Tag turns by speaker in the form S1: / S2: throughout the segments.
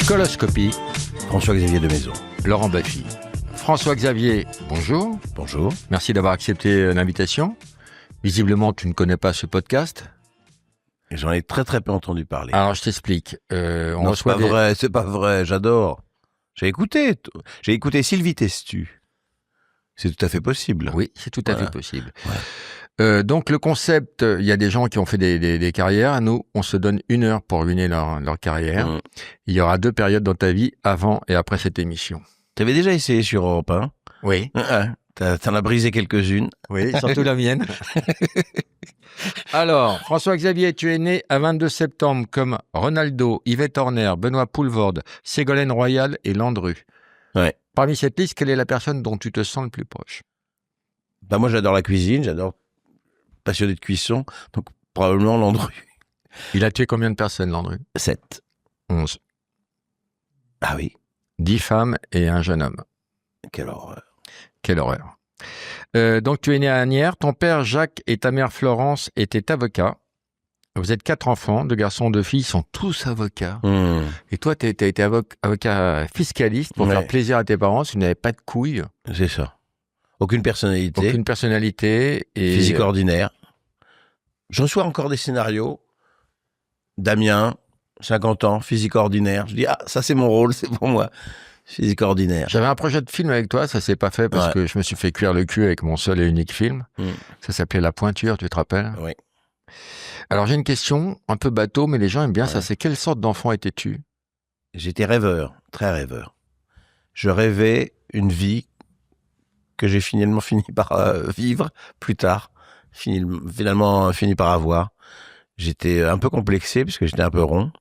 S1: Coloscopie,
S2: François-Xavier de Maison.
S1: Laurent Baffy. François-Xavier, bonjour.
S2: Bonjour.
S1: Merci d'avoir accepté l'invitation. Visiblement, tu ne connais pas ce podcast.
S2: Et j'en ai très très peu entendu parler.
S1: Alors, je t'explique.
S2: Non, c'est pas vrai, j'adore. J'ai écouté Sylvie Testu. C'est tout à fait possible.
S1: Oui, c'est tout à fait possible.
S2: Ouais.
S1: Donc, le concept, il y a des gens qui ont fait des carrières. Nous, on se donne 1 heure pour ruiner leur carrière.
S2: Mmh.
S1: Il y aura 2 périodes dans ta vie, avant et après cette émission.
S2: T'avais déjà essayé sur Europe 1.
S1: Oui.
S2: T'en as brisé quelques-unes.
S1: Oui, surtout la mienne. Alors, François-Xavier, tu es né à 22 septembre comme Ronaldo, Yvette Horner, Benoît Poelvoorde, Ségolène Royal et Landru.
S2: Ouais.
S1: Parmi cette liste, quelle est la personne dont tu te sens le plus proche?
S2: Bah moi j'adore la cuisine, j'adore passionné de cuisson, donc probablement Landru.
S1: Il a tué combien de personnes, Landru?
S2: 7.
S1: 11.
S2: Ah oui,
S1: 10 femmes et un jeune homme.
S2: quelle horreur.
S1: Quelle horreur. Donc, tu es né à Asnières. Ton père, Jacques, et ta mère, Florence, étaient avocats. Vous êtes 4 enfants, 2 garçons, 2 filles, ils sont tous avocats.
S2: Mmh.
S1: Et toi, tu as été avocat fiscaliste pour faire plaisir à tes parents. Tu n'avais pas de couilles,
S2: C'est ça. Aucune personnalité.
S1: aucune personnalité. Et
S2: Physique ordinaire. Je reçois encore des scénarios. Damien, 50 ans, physique ordinaire. Je dis, ah, ça c'est mon rôle, c'est pour moi. Physique ordinaire.
S1: J'avais un projet de film avec toi, ça s'est pas fait parce que je me suis fait cuire le cul avec mon seul et unique film. Ça s'appelait La Pointure, tu te rappelles?
S2: Oui.
S1: Alors j'ai une question, un peu bateau, mais les gens aiment bien ça. C'est quelle sorte d'enfant étais-tu?
S2: J'étais rêveur, très rêveur. Je rêvais une vie que j'ai finalement fini par vivre plus tard. Finalement fini par avoir. J'étais un peu complexé parce que j'étais un peu rond.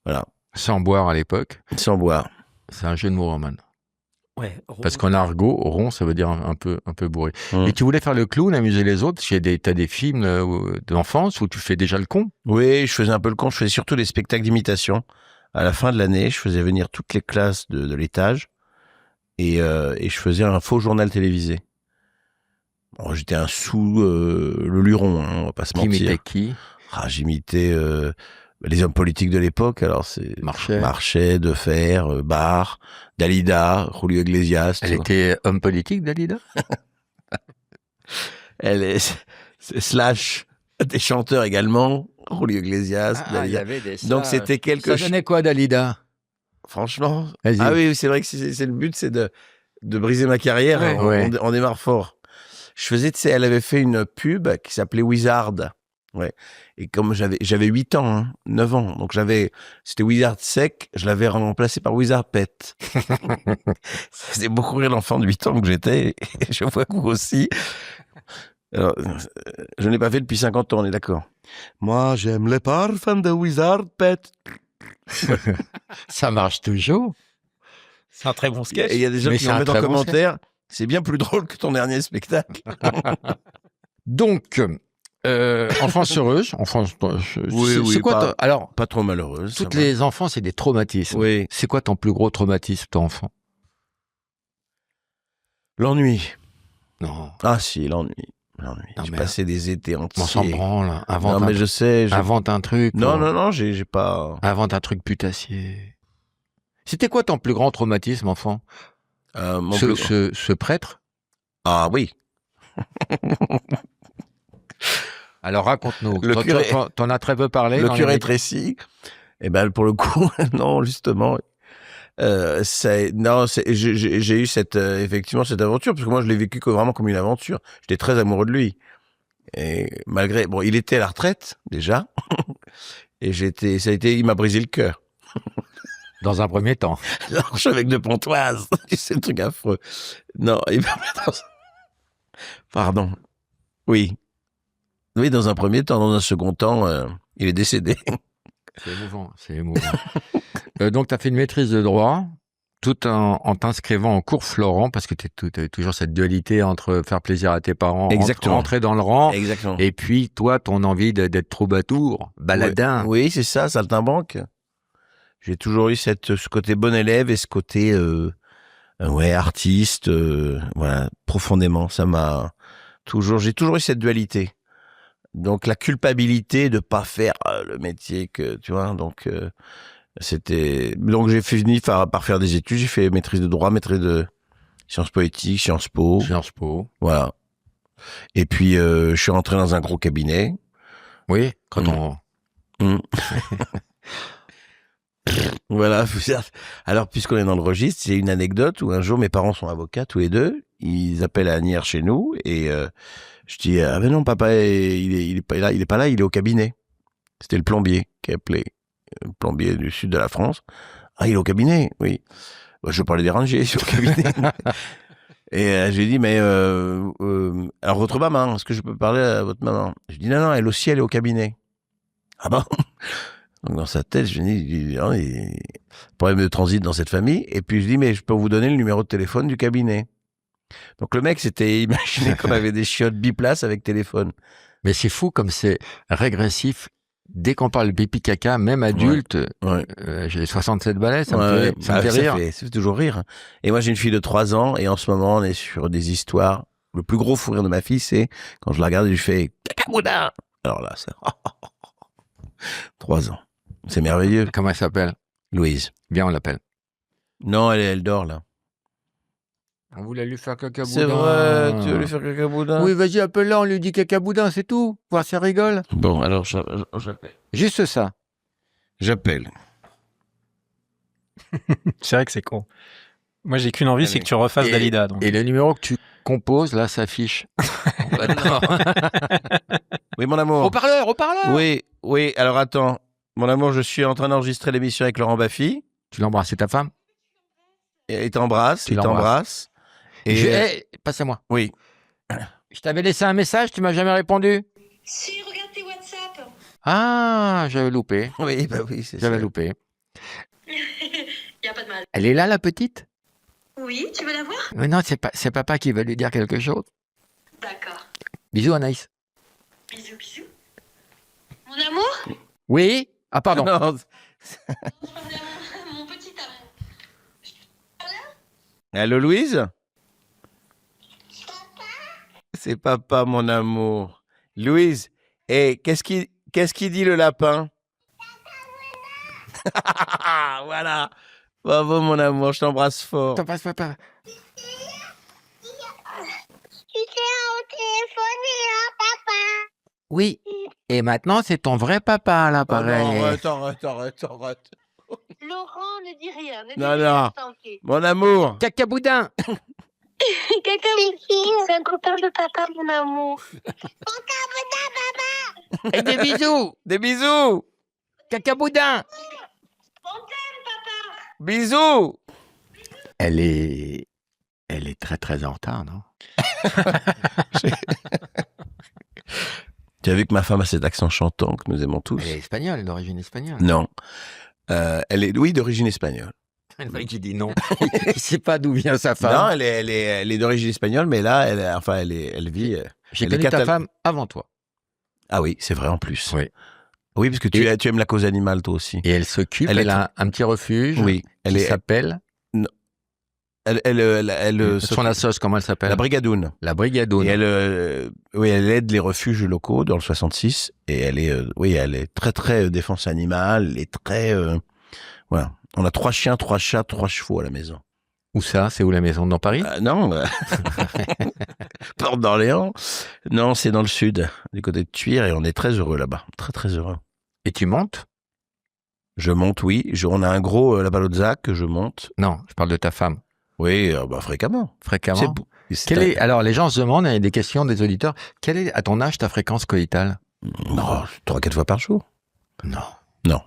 S2: Voilà.
S1: Sans boire à l'époque.
S2: Sans boire.
S1: C'est un jeu de mots, Roman.
S3: Ouais,
S1: Parce qu'en argot, rond, ça veut dire un peu bourré.
S2: Mmh.
S1: Et tu voulais faire le clown, amuser les autres. T'as des films d'enfance où tu fais déjà le con.
S2: Oui, je faisais un peu le con. Je faisais surtout des spectacles d'imitation. À la fin de l'année, je faisais venir toutes les classes de l'étage et je faisais un faux journal télévisé. Bon, j'étais un sous le luron, hein, on va pas se mentir.
S1: T'imitais qui?
S2: J'imitais les hommes politiques de l'époque. Alors c'est Marchais, Defer, Barre, Dalida, Julio Iglesias.
S1: Elle était homme politique, Dalida?
S2: Elle est slash des chanteurs également, Julio Iglesias,
S1: Il y
S2: Dalida.
S1: avait des
S2: Donc c'était quelque
S1: Ça
S2: chose.
S1: donnait quoi, Dalida?
S2: Franchement.
S1: Vas-y.
S2: Ah oui, c'est vrai que c'est le but, c'est de briser ma carrière.
S1: Ouais.
S2: On démarre fort. Je faisais, tu sais, elle avait fait une pub qui s'appelait Wizard. Ouais. Et comme j'avais 8 ans, hein, 9 ans. Donc c'était Wizard sec, je l'avais remplacé par Wizard pet. Ça faisait beaucoup rire l'enfant de 8 ans que j'étais. Et je vois que vous aussi. Alors, je ne l'ai pas fait depuis 50 ans, on est d'accord. Moi, j'aime les parfums de Wizard pet.
S1: Ça marche toujours.
S3: c'est un très bon sketch.
S2: Et il y a des gens
S1: Mais
S2: qui
S1: c'est
S2: en
S1: un
S2: mettent en
S1: très bon
S2: commentaire. C'est bien plus drôle que ton dernier spectacle.
S1: Donc, enfance heureuse. C'est quoi alors,
S2: Pas trop malheureuse.
S1: toutes les enfants, c'est des traumatismes.
S2: Oui.
S1: C'est quoi ton plus gros traumatisme, ton enfant?
S2: L'ennui.
S1: Non,
S2: Ah si, l'ennui.
S1: Non,
S2: J'ai
S1: mais
S2: passé des étés entiers.
S1: on s'en branle.
S2: Non, mais je sais.
S1: Invente un truc.
S2: Non, j'ai pas.
S1: Invente un truc putassier. C'était quoi ton plus grand traumatisme, enfant? Ce prêtre?
S2: Ah oui.
S1: Alors raconte-nous.
S2: Le curé-
S1: T'en as très peu parlé.
S2: Le
S1: dans les
S2: curé
S1: médias.
S2: Tracy. Eh ben pour le coup, non, justement. J'ai eu effectivement cette aventure parce que moi je l'ai vécu vraiment comme une aventure. J'étais très amoureux de lui. Et malgré, bon, il était à la retraite déjà, et il m'a brisé le cœur.
S1: Dans un premier temps.
S2: L'archevêque de Pontoise, c'est un truc affreux. Non, pardon. Oui, dans un premier temps, dans un second temps, il est décédé.
S1: C'est émouvant. Donc, tu as fait une maîtrise de droit, tout en t'inscrivant en cours Florent, parce que tu as toujours cette dualité entre faire plaisir à tes parents,
S2: Exactement.
S1: rentrer dans le rang,
S2: Exactement.
S1: et puis toi, ton envie d'être troubadour, baladin.
S2: Oui, c'est ça, saltimbanque. J'ai toujours eu ce côté bon élève et ce côté artiste, voilà, profondément. J'ai toujours eu cette dualité. Donc la culpabilité de pas faire le métier que tu vois. Donc Donc j'ai fini par faire des études. J'ai fait maîtrise de droit, maîtrise de sciences poétiques, Sciences Po.
S1: Sciences Po.
S2: Voilà. Et puis je suis rentré dans un gros cabinet.
S1: Oui, quand on...
S2: Voilà. Alors, puisqu'on est dans le registre, c'est une anecdote où un jour, mes parents sont avocats, tous les deux. Ils appellent à Agnières chez nous et je dis ah ben non, papa, il est pas là, il est au cabinet. C'était le plombier qui appelait, le plombier du sud de la France. Ah, il est au cabinet, oui. Bah, je veux pas le déranger, je suis au cabinet. Et j'ai dit mais alors votre maman, est-ce que je peux parler à votre maman? Je dis non, elle aussi, elle est au cabinet. Ah bon? Donc dans sa tête, je me dis, non, il y a problème de transit dans cette famille. Et puis je dis, mais je peux vous donner le numéro de téléphone du cabinet. Donc le mec s'était imaginé qu'on avait des chiottes biplaces avec téléphone.
S1: Mais c'est fou comme c'est régressif. Dès qu'on parle pipi caca, même adulte,
S2: Ouais.
S1: j'ai 67 balais, ça
S2: Ouais,
S1: me fait rire.
S2: Ça fait toujours rire. Et moi j'ai une fille de 3 ans et en ce moment on est sur des histoires. Le plus gros fou rire de ma fille, c'est quand je la regarde et je fais caca boudin. Alors là, c'est 3 ans. C'est merveilleux.
S1: Comment elle s'appelle?
S2: Louise.
S1: Bien, on l'appelle.
S2: Non, elle dort là.
S1: On voulait lui faire caca boudin.
S2: C'est vrai, tu veux lui faire caca boudin?
S1: Oui, vas-y, appelle-la, on lui dit caca boudin, c'est tout. Voir si elle rigole.
S2: Bon, alors j'appelle.
S1: Juste ça.
S2: J'appelle.
S3: C'est vrai que c'est con. Moi, j'ai qu'une envie, c'est que tu refasses
S1: Et-
S3: Dalida. Donc.
S1: Et le numéro que tu composes, là, s'affiche.
S2: Oui, mon amour.
S1: Haut-parleur, haut-parleur.
S2: Oui, alors attends. Mon amour, je suis en train d'enregistrer l'émission avec Laurent Baffy.
S1: Tu l'embrasses, c'est ta femme?
S2: Et il t'embrasse,
S1: Tu l'embrasses.
S2: Et
S1: Passe-moi.
S2: oui.
S1: Je t'avais laissé un message, tu m'as jamais répondu.
S4: Si, regarde tes WhatsApp.
S1: Ah, j'avais loupé.
S2: Oui, bah oui, c'est ça.
S1: J'avais loupé.
S4: Y a pas de mal.
S1: Elle est là, la petite?
S4: Oui, tu veux la voir?
S1: Mais non, c'est papa qui veut lui dire quelque chose.
S4: D'accord.
S1: Bisous, Anaïs.
S4: Bisous, bisous. Mon amour?
S1: Oui? Ah, pardon.
S2: Non,
S4: Mon petit amour.
S2: allô, Louise? C'est papa, mon amour. Louise, qu'est-ce qu'il dit le lapin? Voilà. Bravo, mon amour, je t'embrasse fort.
S1: T'en passes, papa.
S5: Tu t'es au téléphone et là, papa.
S1: Oui. Et maintenant, c'est ton vrai papa, là,
S2: Oh
S1: pareil.
S2: non, arrête.
S4: Laurent, ne dis rien. Ne dis
S2: Non,
S4: rien,
S2: non.
S4: t'en fais.
S2: Mon amour.
S1: Caca boudin.
S4: Caca, c'est un copain de papa, mon amour.
S1: Et des bisous.
S2: Des bisous.
S1: Caca boudin.
S2: Bisous.
S1: Elle est très, très en retard, non?
S2: Tu as vu que ma femme a cet accent chantant que nous aimons tous?
S1: Elle est espagnole, d'origine espagnole.
S2: Non. Elle est, oui, d'origine espagnole.
S1: Le mec, j'ai dit non. Il sait pas d'où vient sa femme.
S2: Non, elle est d'origine espagnole, mais là, elle vit.
S1: J'ai
S2: elle est
S1: connu ta
S2: catal-
S1: femme avant toi.
S2: Ah oui, c'est vrai en plus.
S1: Oui.
S2: Oui, parce que tu aimes la cause animale, toi aussi.
S1: Et elle s'occupe,
S2: Elle
S1: elle,
S2: est
S1: a un petit refuge
S2: Oui,
S1: qui s'appelle...
S2: elle
S1: Son assoce, comment elle s'appelle?
S2: la Brigadoune.
S1: La Brigadoune.
S2: Et elle aide les refuges locaux dans le 66. Et elle est très, très défense animale. Elle est très, voilà. On a 3 chiens, 3 chats, 3 chevaux à la maison.
S1: Où ça? C'est où la maison? Dans Paris?
S2: Non, Porte d'Orléans. Non, c'est dans le sud, du côté de Thuir, et on est très heureux là-bas. Très, très heureux.
S1: Et tu montes?
S2: Je monte, oui. On a un gros la Balotzac que je monte.
S1: Non, je parle de ta femme.
S2: Oui, fréquemment.
S1: Fréquemment.
S2: C'est
S1: Alors, les gens se demandent, il y a des questions des auditeurs, quelle est, à ton âge, ta fréquence coïtale?
S2: Non, 3-4 fois par jour.
S1: Non.
S2: Non.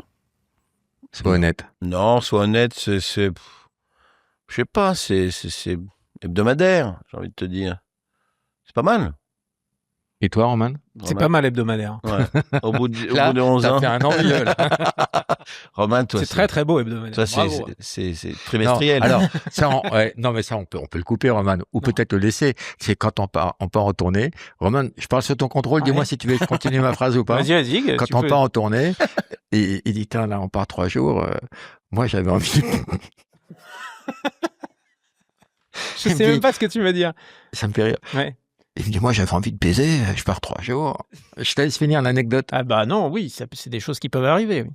S1: Sois honnête.
S2: Non, sois honnête, je sais pas, c'est hebdomadaire, j'ai envie de te dire. C'est pas mal.
S1: Et toi, Roman?
S3: C'est pas mal hebdomadaire.
S2: Ouais. Au bout de
S1: Là,
S2: 11
S1: t'as
S2: ans.
S1: fait un envieux, là.
S2: Romain, toi,
S3: C'est très très beau hebdomadaire.
S2: toi,
S3: Bravo.
S2: c'est trimestriel.
S1: Non, alors, non, mais ça, on peut le couper, Roman, ou peut-être le laisser. C'est quand on part en tournée. Roman, je parle sur ton contrôle,
S3: Ouais.
S1: dis-moi si tu veux continuer ma phrase ou pas.
S3: Vas-y.
S1: Quand
S3: tu
S1: on
S3: peux.
S1: part en tournée, et il dit, tiens, là, on part 3 jours, moi, j'avais envie.
S3: Je sais même pas ce que tu veux dire.
S1: Ça me fait rire.
S3: Ouais.
S1: Il me dit, moi, j'avais envie de baiser, je pars 3 jours. Je te laisse finir l'anecdote.
S3: Ah bah non, oui, c'est des choses qui peuvent arriver. Oui.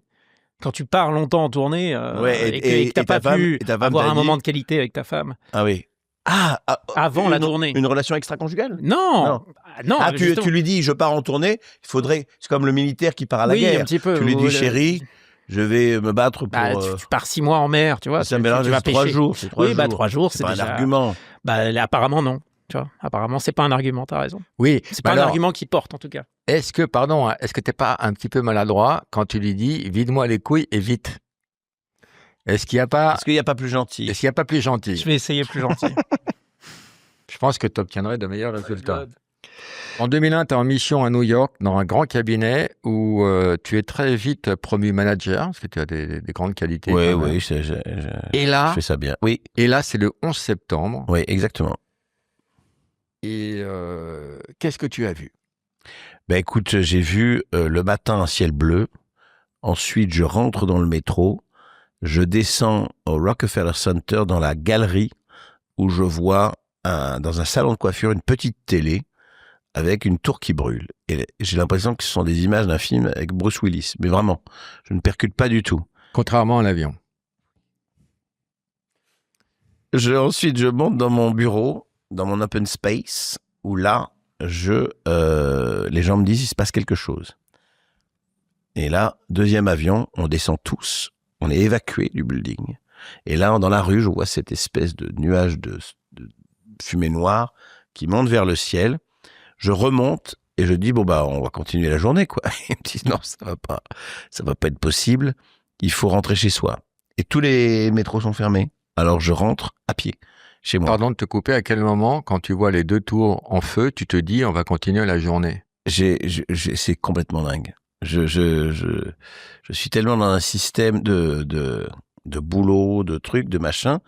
S3: Quand tu pars longtemps en tournée
S2: Ouais,
S3: et que t'as pas pu
S2: et ta femme
S3: avoir
S2: t'a
S3: un
S2: dit-
S3: moment de qualité avec ta femme
S2: Ah oui.
S3: avant la
S2: une-
S3: tournée.
S2: Une relation extra-conjugale?
S3: Non, non.
S2: Ah,
S3: justement.
S2: tu lui dis, je pars en tournée, il faudrait. C'est comme le militaire qui part à la
S3: Oui,
S2: guerre.
S3: un petit peu.
S2: Tu lui dis,
S3: Ou
S2: chérie, je vais me battre pour.
S3: Bah, tu pars 6 mois en mer, tu vois.
S2: ça
S3: tu
S2: mélange
S3: vas
S2: 3
S3: pêcher.
S2: jours. C'est 3
S3: Oui,
S2: jours.
S3: bah 3 jours,
S2: C'est
S3: c'est
S2: pas
S3: déjà...
S2: un argument.
S3: Bah, là, apparemment, non. Tu vois, apparemment, c'est pas un argument, t'as raison.
S1: Oui,
S3: C'est
S1: bah
S3: pas un
S1: alors,
S3: argument qui porte, en tout cas.
S1: est-ce que t'es pas un petit peu maladroit quand tu lui dis vide-moi les couilles et vite? Est-ce qu'il n'y a pas,
S2: Est-ce qu'il n'y a pas plus gentil?
S1: est-ce qu'il y a pas plus gentil?
S3: Je vais essayer plus gentil.
S1: Je pense que tu obtiendrais de meilleurs résultats. En 2001, tu es en mission à New York dans un grand cabinet où tu es très vite promu manager parce que tu as des grandes qualités.
S2: Oui,
S1: quand même.
S2: oui,
S1: Et
S2: je
S1: là,
S2: fais ça bien. Oui,
S1: c'est le 11 septembre.
S2: oui, exactement.
S1: Et qu'est-ce que tu as vu?
S2: Ben écoute, j'ai vu le matin un ciel bleu. Ensuite, je rentre dans le métro. Je descends au Rockefeller Center dans la galerie où je vois dans un salon de coiffure une petite télé avec une tour qui brûle. Et j'ai l'impression que ce sont des images d'un film avec Bruce Willis. Mais vraiment, je ne percute pas du tout.
S1: Contrairement à l'avion.
S2: Ensuite, je monte dans mon bureau, dans mon open space, où là, les gens me disent il se passe quelque chose. Et là, deuxième avion, on descend tous, on est évacué du building. Et là, dans la rue, je vois cette espèce de nuage de fumée noire qui monte vers le ciel. Je remonte et je dis bon bah on va continuer la journée quoi. Ils me disent non, ça va pas être possible. Il faut rentrer chez soi. Et tous les métros sont fermés. Alors je rentre à pied chez moi.
S1: Pardon de te couper, à quel moment, quand tu vois les deux tours en feu, tu te dis on va continuer la journée?
S2: C'est complètement dingue. Je suis tellement dans un système de boulot, de trucs, de machin.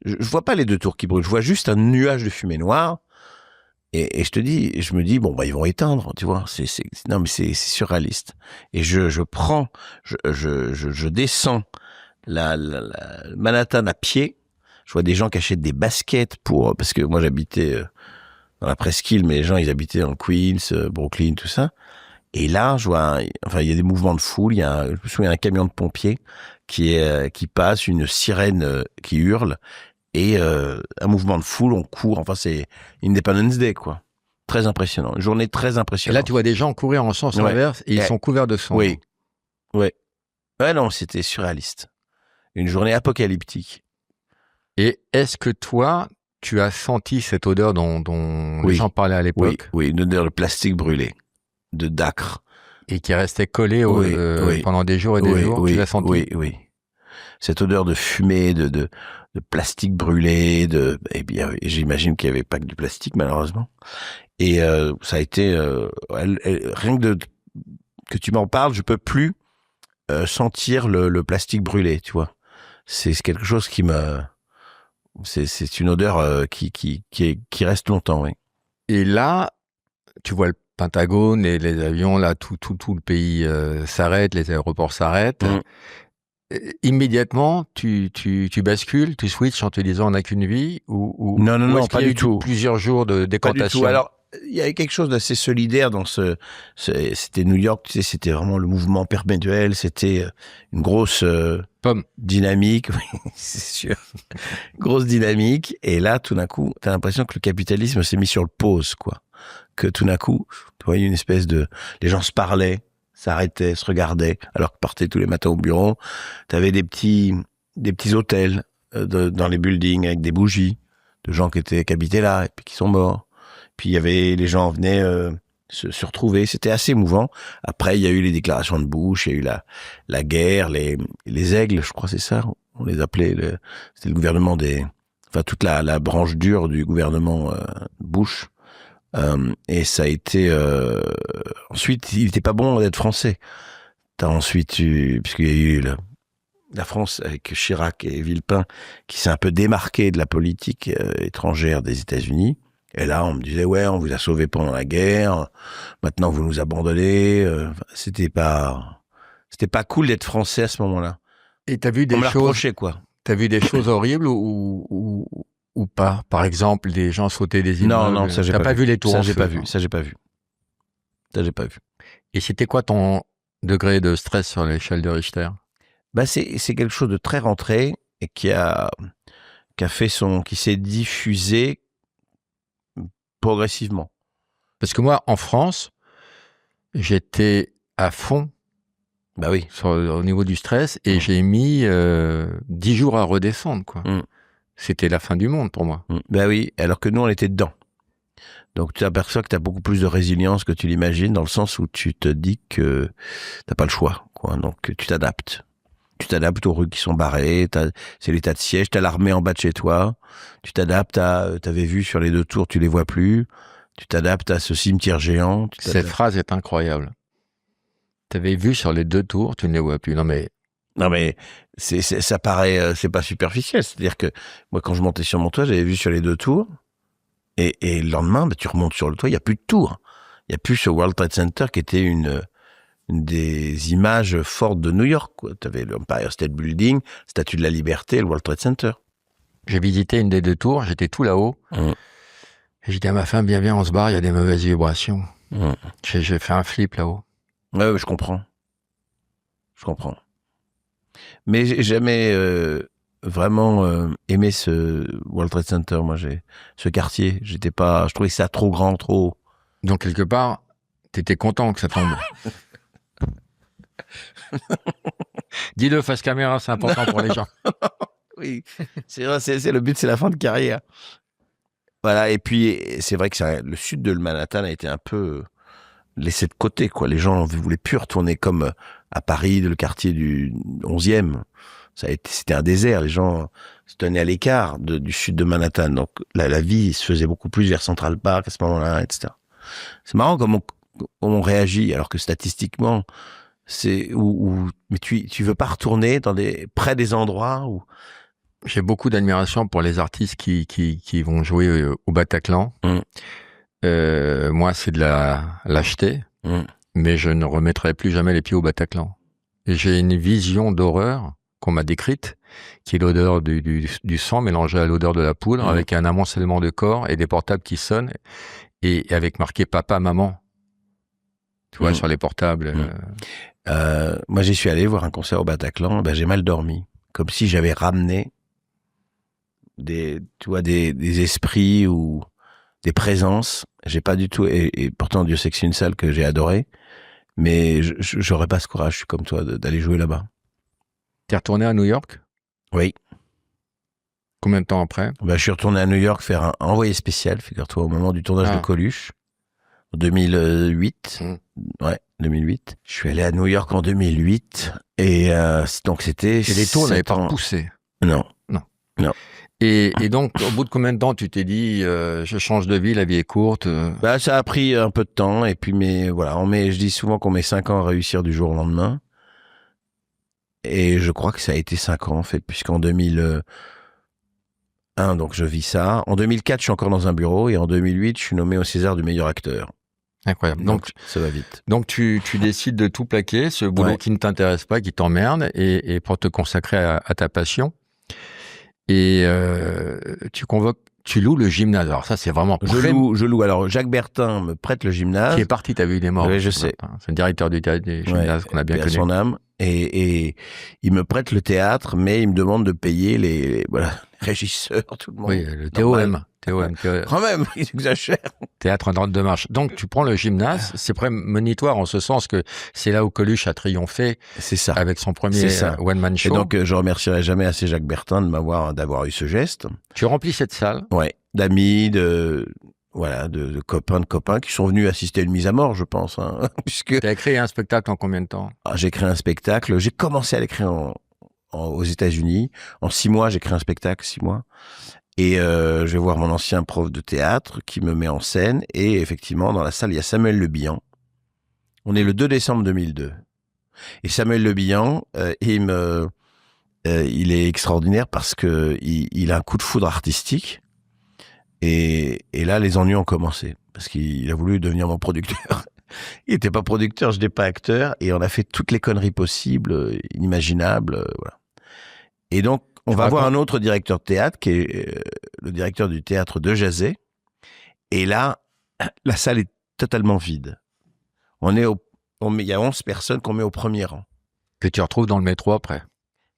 S2: Je vois pas les deux tours qui brûlent. Je vois juste un nuage de fumée noire. Et je me dis, bon, bah, ils vont éteindre, tu vois. Non, mais c'est surréaliste. Et je descends la Manhattan à pied. Je vois des gens qui achètent des baskets parce que moi, j'habitais dans la presqu'île, mais les gens, ils habitaient dans Queens, Brooklyn, tout ça. Et là, il y a des mouvements de foule. Je me souviens, un camion de pompiers qui passe, une sirène qui hurle. Et un mouvement de foule, on court. Enfin, c'est Independence Day, quoi. Très impressionnant. Une journée très
S1: Et
S2: impressionnante.
S1: là, tu vois des gens courir en sens
S2: Ouais.
S1: inverse et ils sont couverts de sang.
S2: Oui. Ouais. Ouais, non, c'était surréaliste. Une journée apocalyptique.
S1: Et est-ce que toi, tu as senti cette odeur dont les
S2: Oui.
S1: gens parlaient à
S2: Oui,
S1: l'époque
S2: oui, une odeur de plastique brûlé, de dacre.
S1: et qui restait collée
S2: Oui.
S1: pendant des jours et des jours? Tu l'as senti?
S2: Oui. Cette odeur de fumée, de plastique brûlé, et bien, j'imagine qu'il n'y avait pas que du plastique, malheureusement. Et ça a été, rien que tu m'en parles, je peux plus sentir le plastique brûlé, tu vois. C'est quelque chose c'est une odeur qui reste longtemps, oui.
S1: Et là, tu vois le Pentagone et les avions, là, tout le pays s'arrête, les aéroports s'arrêtent.
S2: Mm.
S1: Immédiatement, tu bascules, tu switches en te disant on n'a qu'une vie ou
S2: Non,
S1: ou est-ce
S2: pas
S1: qu'il y a
S2: du
S1: eu
S2: tout.
S1: plusieurs jours de
S2: Pas du
S1: décantation?
S2: tout. Alors, il y avait quelque chose d'assez solidaire dans c'était New York, tu sais, c'était vraiment le mouvement perpétuel, c'était une grosse
S1: Pomme.
S2: dynamique, oui, c'est sûr. Grosse dynamique. Et là, tout d'un coup, t'as l'impression que le capitalisme s'est mis sur le pause, quoi. Que tout d'un coup, tu vois, une espèce les gens se parlaient, s'arrêtaient, se regardaient, alors qu'ils partaient tous les matins au bureau. T'avais des petits hôtels dans les buildings avec des bougies de gens qui habitaient là et puis qui sont morts. Puis les gens venaient se retrouver. C'était assez émouvant. Après, il y a eu les déclarations de Bush, il y a eu la guerre, les aigles, je crois, c'est ça. On les appelait. C'était le gouvernement toute la branche dure du gouvernement Bush. Et ça a été. Ensuite, il n'était pas bon d'être français. T'as ensuite puisqu'il y a eu la France avec Chirac et Villepin qui s'est un peu démarqué de la politique étrangère des États-Unis. Et là, on me disait, ouais, on vous a sauvé pendant la guerre, maintenant vous nous abandonnez. C'était pas cool d'être français à ce moment-là.
S1: Et t'as vu
S2: On
S1: des
S2: me l'a
S1: choses,
S2: reproché, quoi.
S1: t'as vu des choses horribles ou pas? Par exemple, des gens sautaient des immeubles.
S2: Non, ça j'ai
S1: T'as pas vu les tours
S2: Ça
S1: en
S2: j'ai
S1: feu,
S2: pas vu.
S1: non?
S2: Ça j'ai pas vu.
S1: Et c'était quoi ton degré de stress sur l'échelle de Richter?
S2: Bah c'est quelque chose de très rentré et qui s'est diffusé progressivement.
S1: Parce que moi, en France, j'étais à fond
S2: Bah oui.
S1: au niveau du stress et j'ai mis 10 jours à redescendre, quoi. C'était la fin du monde pour moi.
S2: Bah oui, alors que nous, on était dedans. Donc, tu aperçois que tu as beaucoup plus de résilience que tu l'imagines, dans le sens où tu te dis que t'as pas le choix, quoi. Donc, tu t'adaptes. Tu t'adaptes aux rues qui sont barrées, c'est l'état de siège, t'as l'armée en bas de chez toi, tu t'adaptes t'avais vu sur les 2 tours, tu les vois plus, tu t'adaptes à ce cimetière géant.
S1: Cette phrase est incroyable. T'avais vu sur les 2 tours, tu ne les vois plus. Non mais
S2: ça paraît, c'est pas superficiel. C'est-à-dire que moi, quand je montais sur mon toit, j'avais vu sur les 2 tours, et le lendemain, tu remontes sur le toit, il y a plus de tour. Il y a plus ce World Trade Center qui était une des images fortes de New York, quoi. T'avais l'Empire State Building, Statue de la Liberté, le World Trade Center.
S1: J'ai visité une des 2 tours, j'étais tout là-haut. Et j'ai dit à ma femme, viens, on se barre, il y a des mauvaises vibrations. J'ai fait un flip là-haut.
S2: Ouais, je comprends. Mais j'ai jamais vraiment aimé ce World Trade Center. Moi, ce quartier. Je trouvais ça trop grand, trop.
S1: Donc, quelque part, t'étais content que ça tombe. Dis-le face caméra, c'est important pour les gens.
S2: Oui, c'est vrai, c'est le but, c'est la fin de carrière. Voilà, et puis c'est vrai que le sud de Manhattan a été un peu laissé de côté, quoi. Les gens ne voulaient plus retourner comme à Paris, le quartier du 11e. C'était un désert, les gens se tenaient à l'écart du sud de Manhattan. Donc la vie se faisait beaucoup plus vers Central Park à ce moment-là, etc. C'est marrant comment on réagit, alors que statistiquement, mais tu veux pas retourner près des endroits où.
S1: J'ai beaucoup d'admiration pour les artistes qui vont jouer au Bataclan. Moi, c'est de la lâcheté, mais je ne remettrai plus jamais les pieds au Bataclan. Et j'ai une vision d'horreur qu'on m'a décrite, qui est l'odeur du sang mélangé à l'odeur de la poudre, avec un amoncellement de corps et des portables qui sonnent, et avec marqué papa, maman. Tu vois, sur les portables.
S2: Moi, j'y suis allé voir un concert au Bataclan, j'ai mal dormi. Comme si j'avais ramené des esprits ou des présences. J'ai pas du tout, et pourtant Dieu sait que c'est une salle que j'ai adorée, mais j'aurais pas ce courage, je suis comme toi, d'aller jouer là-bas.
S1: T'es retourné à New York?
S2: Oui.
S1: Combien de temps après?
S2: Je suis retourné à New York faire un envoyé spécial, figure-toi, au moment du tournage de Coluche, en 2008. Ouais, 2008. Je suis allé à New York en 2008, et donc c'était...
S1: Et les tours n'avaient pas repoussé?
S2: Non.
S1: Et donc, au bout de combien de temps tu t'es dit, je change de vie, la vie est courte?
S2: Ça a pris un peu de temps, et puis mais voilà, je dis souvent qu'on met 5 ans à réussir du jour au lendemain, et je crois que ça a été 5 ans en fait, puisqu'en 2001, donc je vis ça. En 2004, je suis encore dans un bureau, et en 2008, je suis nommé au César du meilleur acteur.
S1: Incroyable. Donc
S2: ça va vite.
S1: Donc tu décides de tout plaquer, ce boulot qui ne t'intéresse pas, qui t'emmerde, et pour te consacrer à ta passion. Et tu loues le gymnase. Alors ça, c'est vraiment...
S2: Je loue. Alors, Jacques Bertin me prête le gymnase.
S1: Qui est parti, t'as vu, il est mort.
S2: Oui, je sais.
S1: C'est le directeur du gymnase qu'on a bien connu.
S2: Son âme. Et il me prête le théâtre, mais il me demande de payer les régisseurs, tout le monde.
S1: Oui, le TOM.
S2: Quand même, il exagère.
S1: Théâtre en ordre de marche. Donc, tu prends le gymnase. C'est prémonitoire en ce sens que c'est là où Coluche a triomphé.
S2: C'est ça.
S1: Avec son premier one-man show.
S2: Et donc, je remercierai jamais assez Jacques Bertin d'avoir eu ce geste.
S1: Tu remplis cette salle.
S2: Ouais. D'amis, de copains qui sont venus assister à une mise à mort, je pense, hein, puisque.
S1: T'as créé un spectacle en combien de temps?
S2: J'ai créé un spectacle. J'ai commencé à l'écrire aux États-Unis. En 6 mois, j'ai créé un spectacle, 6 mois. Et je vais voir mon ancien prof de théâtre qui me met en scène. Et effectivement, dans la salle, il y a Samuel Le Bihan. On est le 2 décembre 2002. Et Samuel Le Bihan, il est extraordinaire parce que il a un coup de foudre artistique. Et là, les ennuis ont commencé. Parce qu'il a voulu devenir mon producteur. Il n'était pas producteur, je n'étais pas acteur. Et on a fait toutes les conneries possibles, inimaginables. Voilà. Et donc, on va voir un autre directeur de théâtre, qui est le directeur du théâtre de Jazet. Et là, la salle est totalement vide. Il y a 11 personnes qu'on met au premier rang.
S1: Que tu retrouves dans le métro après.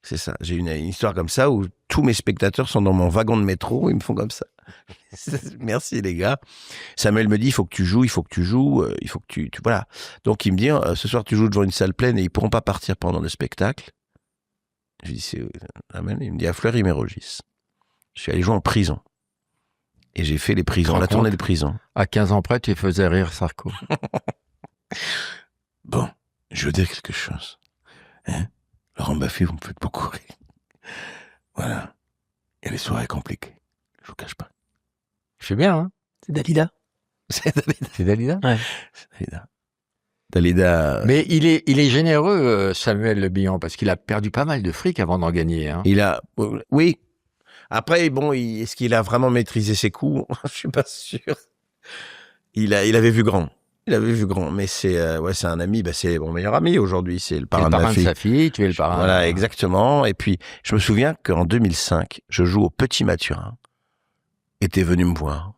S2: C'est ça. J'ai une histoire comme ça où tous mes spectateurs sont dans mon wagon de métro, ils me font comme ça. Merci les gars. Samuel me dit il faut que tu joues, il faut que tu voilà. Donc il me dit ce soir tu joues devant une salle pleine et ils pourront pas partir pendant le spectacle. Je lui dis c'est amen. Il me dit à Fleury-Mérogis. Je suis allé jouer en prison. Et j'ai fait les prisons, la tournée des prisons.
S1: À 15 ans près, tu faisais rire Sarko.
S2: Bon, je veux dire quelque chose. Hein, Laurent Baffy, vous me faites beaucoup rire. Voilà. Il y a des soirées compliquées. Je vous cache pas.
S1: Je fais bien, hein.
S3: C'est Dalida.
S2: C'est Dalida.
S1: C'est Dalida.
S3: Ouais.
S2: C'est Dalida. Dalida.
S1: Mais il est généreux, Samuel Le Bihan, parce qu'il a perdu pas mal de fric avant d'en gagner. Hein.
S2: Il a, oui. Après, bon, est-ce qu'il a vraiment maîtrisé ses coups? Je suis pas sûr. Il avait vu grand. Il avait vu grand. Mais c'est un ami, c'est mon meilleur ami aujourd'hui. C'est le parrain,
S1: de sa fille. Tu es le parrain.
S2: Voilà, exactement. Et puis, je me souviens qu'en 2005, je joue au Petit Mathurin. Et t'es venu me voir.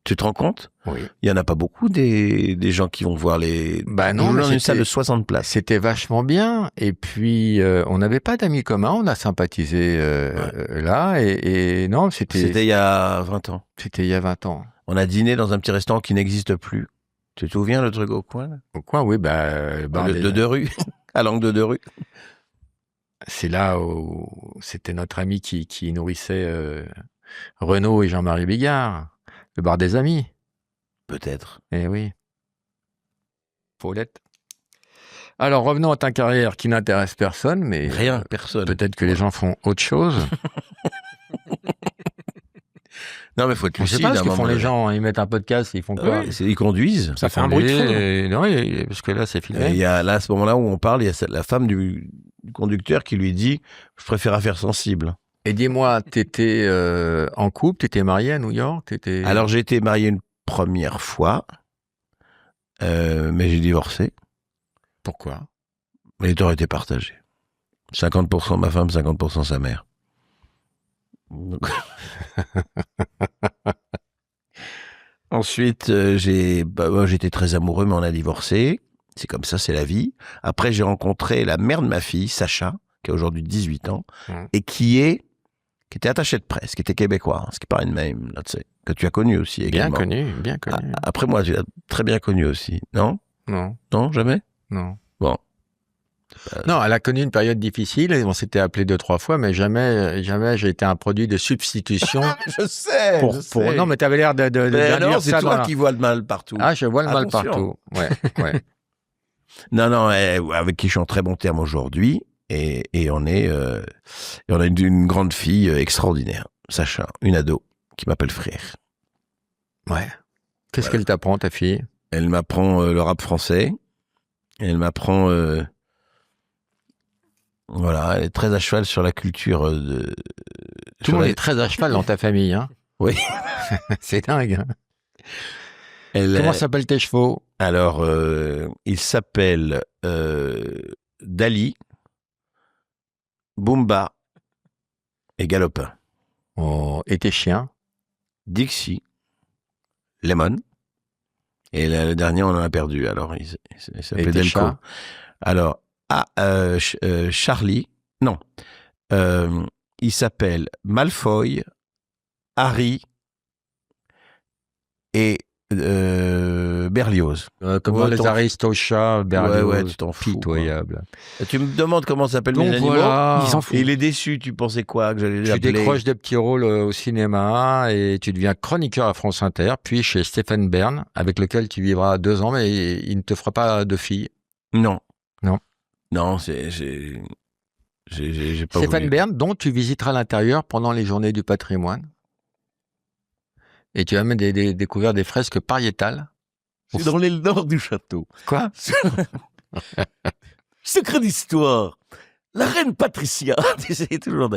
S2: Tu te rends compte?
S1: Oui.
S2: Il y en a pas beaucoup des gens qui vont voir les.
S1: Bah non,
S2: dans une salle de 60 places.
S1: C'était vachement bien. Et puis, on n'avait pas d'amis communs. On a sympathisé là. Et non, c'était
S2: il y a 20 ans.
S1: C'était il y a 20 ans.
S2: On a dîné dans un petit restaurant qui n'existe plus. Tu te souviens le truc au coin là?
S1: Au coin, oui.
S2: De deux rues. À l'angle de deux rues.
S1: C'est là où c'était notre ami qui nourrissait Renaud et Jean-Marie Bigard. Le bar des amis.
S2: Peut-être.
S1: Eh oui. Paulette. Alors, revenons à ta carrière qui n'intéresse personne, mais...
S2: Rien, personne.
S1: Peut-être que les gens font autre chose.
S2: Non, mais faut être
S1: Je sais
S2: lucide.
S1: pas ce que font les gens. Ils mettent un podcast, ils font quoi?
S2: Ils conduisent.
S3: Ça fait un bruit de fond.
S1: Non, parce que là, c'est filmé.
S2: Il y a là, à ce moment-là où on parle, il y a la femme du conducteur qui lui dit « Je préfère affaires sensibles ».
S1: Et dis-moi, t'étais en couple, t'étais marié à New York,
S2: Alors j'ai été marié une première fois, mais j'ai divorcé.
S1: Pourquoi?
S2: Les torts étaient partagés. 50% ma femme, 50% sa mère. Donc... Ensuite, j'étais très amoureux, mais on a divorcé. C'est comme ça, c'est la vie. Après, j'ai rencontré la mère de ma fille, Sacha, qui a aujourd'hui 18 ans, et qui était attachée de presse, qui était québécois, ce qui paraît de même, là, tu sais, que tu as connu aussi également.
S1: Bien connu.
S2: Après moi, tu l'as très bien connu aussi, non?
S1: Non.
S2: Non, jamais?
S1: Non.
S2: Bon.
S1: Non, elle a connu une période difficile, et on s'était appelé 2-3 fois, mais jamais j'ai été un produit de substitution.
S2: Je sais.
S1: Non, mais t'avais l'air de
S2: non, c'est toi qui vois le mal partout.
S1: Ah, je vois le mal
S2: Attention.
S1: partout. Ouais.
S2: Non, avec qui je suis en très bon terme aujourd'hui. Et on a une grande fille extraordinaire, Sacha, une ado, qui m'appelle frère.
S1: Ouais. Qu'est-ce qu'elle t'apprend, ta fille?
S2: Elle m'apprend le rap français. Elle m'apprend... voilà, elle est très à cheval sur la culture de...
S1: Tout le monde est très à cheval dans ta famille, hein?
S2: Oui.
S1: C'est dingue, hein? Comment s'appellent tes chevaux?
S2: Alors, il s'appelle Dali, Bumba et Galopin.
S1: Oh, et tes chiens?
S2: Dixie, Lemon, et le dernier, on en a perdu. Alors, il s'appelait Delco.
S1: Chats?
S2: Alors, Charlie, non. Il s'appelle Malfoy, Harry et Berlioz.
S1: Comment les Aristochats, Berlioz,
S2: ouais, tu t'en fous.
S1: pitoyable.
S2: Tu me demandes comment s'appellent mes animaux?
S1: Voilà.
S3: Ils s'en foutent.
S2: Et il est déçu, tu pensais quoi que j'allais
S1: Tu
S2: l'appeler?
S1: décroches des petits rôles au cinéma et tu deviens chroniqueur à France Inter, puis chez Stéphane Bern, avec lequel tu vivras 2 ans, mais il ne te fera pas de fille.
S2: Non.
S1: Non.
S2: Non, j'ai pas
S1: Stéphane
S2: voulu.
S1: Bern, dont tu visiteras l'intérieur pendant les journées du patrimoine. Et tu vas même découvrir des fresques pariétales.
S2: C'est dans les nord du château.
S1: Quoi?
S2: Secret d'histoire. La reine Patricia. C'est toujours...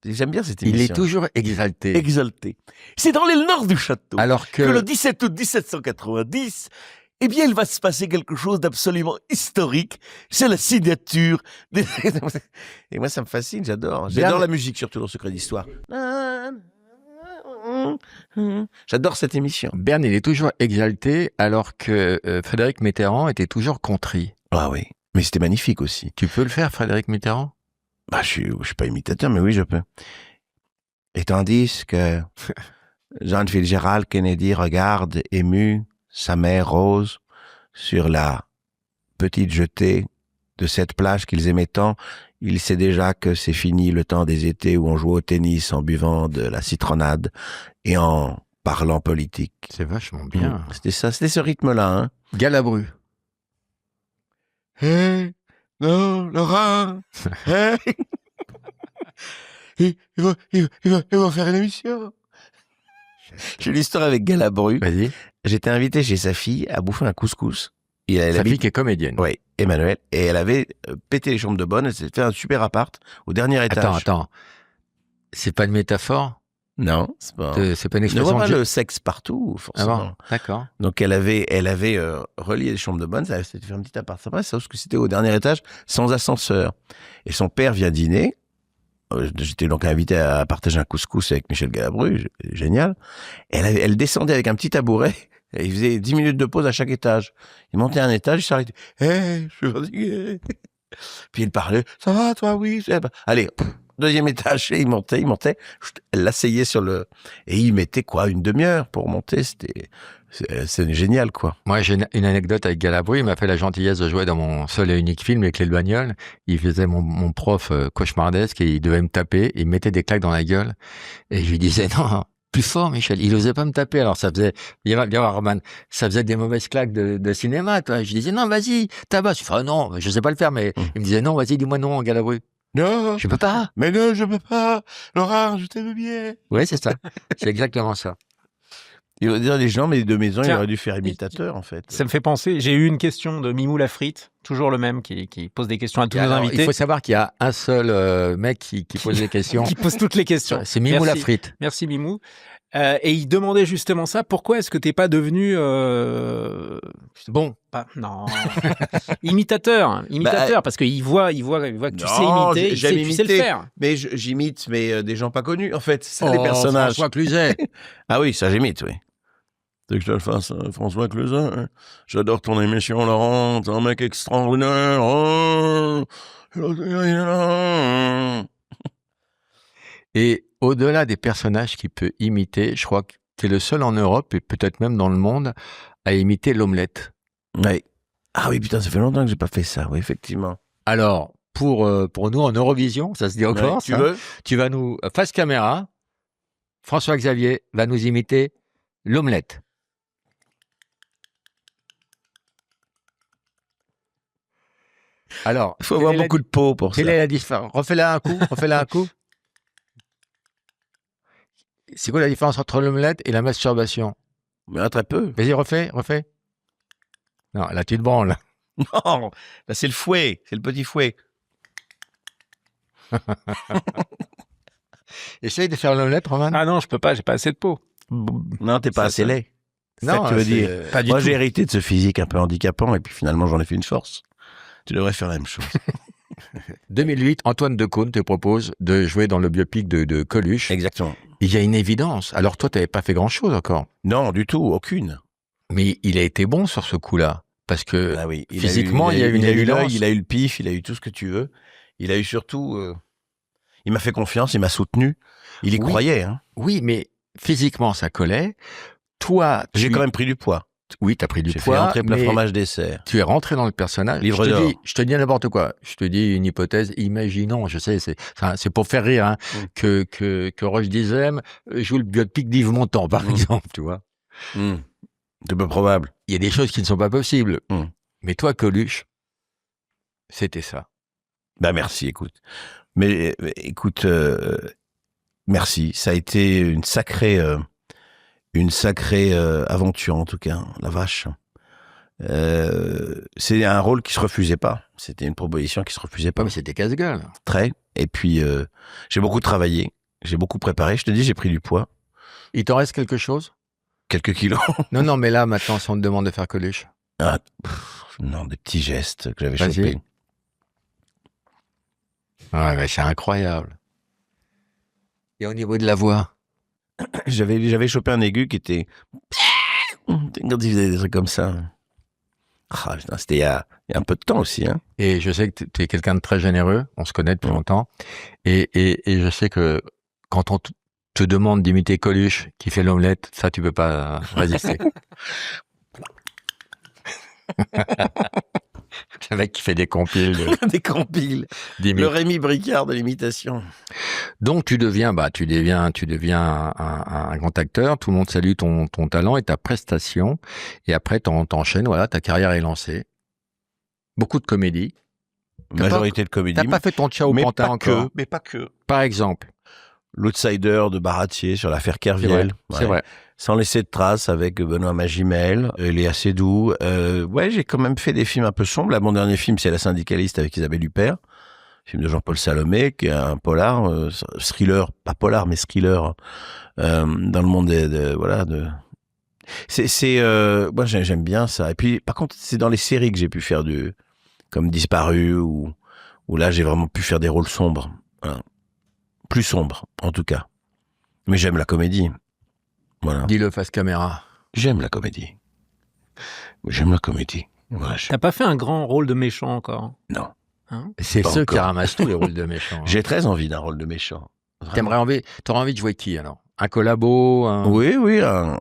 S2: J'aime bien cette émission.
S1: Il est toujours exalté.
S2: Exalté. C'est dans les nord du château.
S1: Alors
S2: que le 17 août 1790, eh bien, il va se passer quelque chose d'absolument historique. C'est la signature. Et moi, ça me fascine, j'adore. J'adore la musique, surtout dans Secret d'Histoire. J'adore cette émission.
S1: Bern, il est toujours exalté, alors que Frédéric Mitterrand était toujours contrit.
S2: Ah oui, mais c'était magnifique aussi.
S1: Tu peux le faire, Frédéric Mitterrand?
S2: Bah, je suis pas imitateur, mais oui, je peux. Et tandis que John Fitzgerald Kennedy regarde ému sa mère Rose sur la petite jetée de cette plage qu'ils aimaient tant, il sait déjà que c'est fini le temps des étés où on joue au tennis en buvant de la citronnade et en parlant politique.
S1: C'est vachement bien.
S2: C'était ça, c'était ce rythme-là, hein.
S1: Galabru.
S2: Hey, non, Laurent, hey. Ils vont faire une émission. J'ai l'histoire avec Galabru.
S1: Vas-y.
S2: J'étais invité chez sa fille à bouffer un couscous.
S1: Sa fille qui est comédienne.
S2: Oui, Emmanuel. Et elle avait pété les chambres de bonne. Elle s'était fait un super appart au dernier étage.
S1: Attends. C'est pas une métaphore?
S2: Non, c'est pas.
S1: C'est pas une
S2: Ne
S1: expression
S2: vois pas
S1: de...
S2: le sexe partout,
S1: Ah
S2: forcément.
S1: bon, d'accord.
S2: Donc elle avait relié les chambres de bonne. Ça s'était fait un petit appart sympa, sauf que c'était au dernier étage, sans ascenseur. Et son père vient dîner. J'étais donc invité à partager un couscous avec Michel Galabru, génial. Et elle descendait avec un petit tabouret, et il faisait 10 minutes de pause à chaque étage. Il montait un étage, il s'arrêtait. Hey, je suis fatigué. Puis il parlait, ça va toi, oui. Allez, deuxième étage, et il montait. Elle l'asseyait sur le... Et il mettait quoi, une demi-heure pour monter, c'est génial, quoi.
S1: Moi, j'ai une anecdote avec Galabru. Il m'a fait la gentillesse de jouer dans mon seul et unique film, Les Clés de bagnole. Il faisait mon prof cauchemardesque et il devait me taper. Il me mettait des claques dans la gueule. Et je lui disais, non, plus fort, Michel. Il osait pas me taper. Alors, ça faisait, viens voir, Roman, ça faisait des mauvaises claques de cinéma, toi. Je lui disais, non, vas-y, tabasse. Je fais, non, je sais pas le faire, mais il me disait, non, vas-y, dis-moi non, Galabru.
S2: Non,
S1: Je peux pas.
S2: mais non, je peux pas. Laurent, je t'aime bien.
S1: Oui, c'est ça. C'est exactement ça.
S2: Il va dire les gens, mais de maison, il
S3: Tiens,
S2: aurait dû faire imitateur, en fait.
S3: Ça me fait penser, j'ai eu une question de Mimou Lafrite, toujours le même, qui pose des questions à tous nos
S1: Alors,
S3: invités.
S1: il faut savoir qu'il y a un seul mec qui pose des questions.
S3: Qui pose toutes les questions.
S1: C'est Mimou
S3: Merci.
S1: Lafrite.
S3: Merci Mimou. Et il demandait justement ça. Pourquoi est-ce que t'es pas devenu
S1: Bon.
S3: non imitateur, parce qu'il voit que tu sais imiter, il sait que tu sais le faire.
S2: Mais j'imite, mais des gens pas connus, en fait. C'est ça, les personnages.
S1: François Cluzet.
S2: Ah oui, ça j'imite, oui. C'est que je te le fasse, François Cluzet. Hein. J'adore ton émission, Laurent. T'es un mec extraordinaire. Oh.
S1: Et au-delà des personnages qu'il peut imiter, je crois que tu es le seul en Europe et peut-être même dans le monde à imiter l'omelette.
S2: Oui. Ah oui, putain, ça fait longtemps que j'ai pas fait ça, oui, effectivement.
S1: Alors, pour nous en Eurovision, ça se dit encore,
S2: tu veux?
S1: Tu vas nous, face caméra, François-Xavier va nous imiter l'omelette. Alors,
S2: Il faut avoir beaucoup de peau pour ça.
S1: quelle est la différence? Refais-la un coup. C'est quoi la différence entre l'omelette et la masturbation?
S2: Mais très peu.
S1: Vas-y, refais. Non, là, tu te branles.
S2: Non, là, c'est le fouet, c'est le petit fouet.
S1: Essaye de faire l'omelette, Roman.
S3: Ah non, je peux pas, j'ai pas assez de peau.
S2: Non, t'es pas assez laid. C'est ça
S1: Non,
S2: que tu veux
S1: c'est-
S2: dire.
S3: Pas du
S2: Moi,
S3: tout.
S2: j'ai hérité de ce physique un peu handicapant et puis finalement, j'en ai fait une force. Tu devrais faire la même chose.
S1: 2008, Antoine Decaune te propose de jouer dans le biopic de Coluche.
S2: Exactement.
S1: Il y a une évidence. Alors toi, tu n'avais pas fait grand-chose encore.
S2: Non, du tout, aucune.
S1: Mais il a été bon sur ce coup-là. Parce que
S2: Ah oui,
S1: physiquement, il y a eu une
S2: l'œil,
S1: évidence.
S2: il a eu le pif, il a eu tout ce que tu veux. Il a eu surtout... il m'a fait confiance, il m'a soutenu. Il y
S1: Oui.
S2: croyait. Hein.
S1: Oui, mais physiquement, ça collait. Toi,
S2: J'ai quand même pris du poids.
S1: Oui, tu as pris du
S2: J'ai fait
S1: poids,
S2: entrer plat
S1: mais
S2: fromage dessert.
S1: tu es rentré dans le personnage.
S2: Livre d'or.
S1: Je te dis n'importe quoi. Je te dis une hypothèse. Imaginons, je sais, c'est pour faire rire, hein, que Roche Dizem joue le biopic d'Yves Montand, par exemple, tu vois.
S2: C'est peu probable.
S1: Il y a des choses qui ne sont pas possibles. Mais toi, Coluche, c'était ça.
S2: Bah merci, écoute. Mais écoute, merci. Ça a été une sacrée aventure en tout cas. La vache. C'est un rôle qui se refusait pas. C'était une proposition qui se refusait pas.
S1: Ouais, mais c'était casse-gueule.
S2: Très. Et puis j'ai beaucoup travaillé, j'ai beaucoup préparé. Je te dis, j'ai pris du poids,
S1: Il t'en reste quelque chose?
S2: quelques kilos.
S1: Non, mais là, maintenant, si on te demande de faire Coluche.
S2: Ah, non, des petits gestes que j'avais
S1: Vas-y.
S2: chopés.
S1: Ouais, mais c'est incroyable. Et au niveau de la voix?
S2: J'avais chopé un aigu qui était quand il faisait des trucs comme ça. Ah, putain, c'était il y a un peu de temps aussi. Hein.
S1: Et je sais que tu es quelqu'un de très généreux, on se connaît depuis longtemps, et je sais que quand on te demande d'imiter Coluche qui fait l'omelette, ça tu peux pas résister. Le mec qui fait des compiles.
S2: Des compiles. Le Rémi Bricard de l'imitation.
S1: Donc tu deviens un grand acteur, tout le monde salue ton talent et ta prestation, et après t'enchaînes, voilà, ta carrière est lancée. Beaucoup de comédie.
S2: Majorité de comédie.
S1: T'as pas fait ton Ciao Pantin encore.
S2: Mais pas que.
S1: Par exemple.
S2: L'Outsider de Baratier sur l'affaire Kerviel.
S1: C'est vrai.
S2: Sans laisser de traces avec Benoît Magimel, Léa Seydoux. J'ai quand même fait des films un peu sombres. Là, mon dernier film, c'est La Syndicaliste avec Isabelle Huppert. Film de Jean-Paul Salomé, qui est un polar, thriller, pas polar, mais thriller, dans le monde moi, j'aime bien ça. Et puis, par contre, c'est dans les séries que j'ai pu faire comme Disparu, où là, j'ai vraiment pu faire des rôles sombres. Voilà. Plus sombres, en tout cas. Mais j'aime la comédie. Voilà.
S1: Dis-le face caméra.
S2: J'aime la comédie. Voilà,
S3: T'as pas fait un grand rôle de méchant encore?
S2: Non.
S3: Hein?
S1: C'est
S2: Pas
S1: ceux qui
S2: encore.
S1: ramassent tous les rôles de méchants. Hein.
S2: J'ai très envie d'un rôle de méchant.
S1: T'aurais envie de jouer qui alors? Un collabo?
S2: Oui, un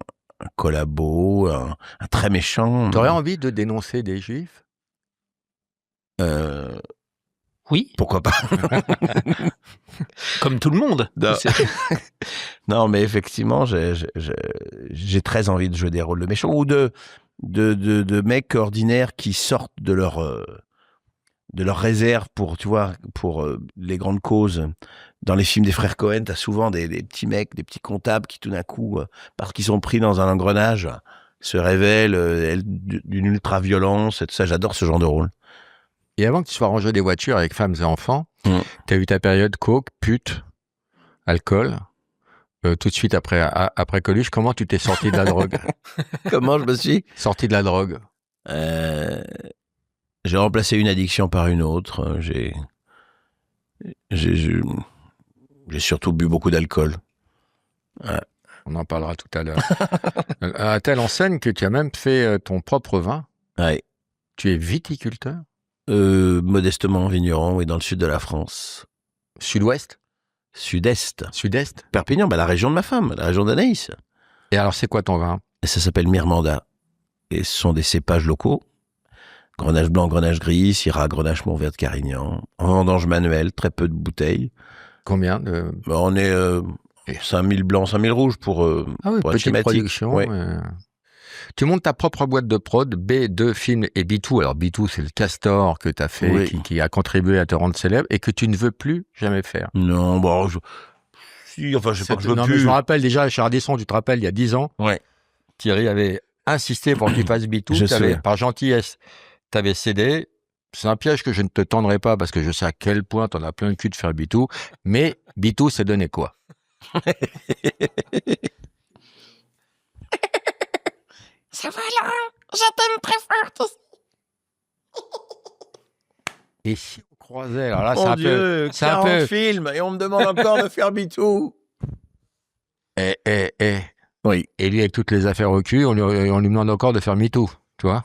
S2: collabo, un très méchant.
S1: T'aurais envie de dénoncer des juifs?
S3: Oui,
S2: Pourquoi pas?
S3: comme tout le monde.
S2: Non. Non, mais effectivement, j'ai très envie de jouer des rôles de méchants ou de mecs ordinaires qui sortent de leur réserve pour les grandes causes. Dans les films des frères Cohen, t'as souvent des petits mecs, des petits comptables qui tout d'un coup, parce qu'ils sont pris dans un engrenage, se révèlent d'une ultra-violence et tout ça. J'adore ce genre de rôle.
S1: Et avant que tu sois rangé des voitures avec femmes et enfants, t'as eu ta période coke, pute, alcool. Tout de suite après Coluche, comment tu t'es sorti de la drogue?
S2: Comment je me suis
S1: Sorti de la drogue?
S2: J'ai remplacé une addiction par une autre. J'ai surtout bu beaucoup d'alcool. Ouais.
S1: On en parlera tout à l'heure. À telle enseigne que tu as même fait ton propre vin.
S2: Ouais.
S1: Tu es viticulteur?
S2: Modestement vigneron, oui, dans le sud de la France.
S1: Sud-ouest?
S2: Sud-est.
S1: Sud-est?
S2: Perpignan, la région de ma femme, la région d'Anaïs.
S1: Et alors, c'est quoi ton vin?
S2: Et ça s'appelle Mirmanda. Et ce sont des cépages locaux. Grenache blanc, grenache gris, Syrah, grenache Mourvèdre de Carignan. En vendange manuelle, très peu de bouteilles.
S1: Combien de...
S2: On est 5000 blancs, 5000 rouges pour être
S1: petite
S2: schématique.
S1: production.
S2: Ouais.
S1: Tu montes ta propre boîte de prod, B2 Film et B2. Alors B2, c'est le castor que tu as fait,
S2: Oui.
S1: qui a contribué à te rendre célèbre et que tu ne veux plus jamais faire.
S2: Non, bon, je sais pas que je veux
S1: Non,
S2: plus.
S1: mais je me rappelle déjà, chez Ardisson, tu te rappelles, il y a 10 ans,
S2: Ouais.
S1: Thierry avait insisté pour que tu fasses B2.
S2: Je sais.
S1: Par gentillesse, tu avais cédé. C'est un piège que je ne te tendrai pas parce que je sais à quel point tu en as plein le cul de faire B2. Mais B2, c'est donné quoi?
S5: Ça va, Laurent? Je t'aime très fort ici.
S1: Et si on croisait, alors là,
S2: Mon
S1: c'est un
S2: Dieu,
S1: peu... C'est un
S2: 40
S1: peu...
S2: films et on me demande encore de faire bitou. Oui.
S1: Et lui, avec toutes les affaires au cul, on lui demande encore de faire MeToo, tu vois.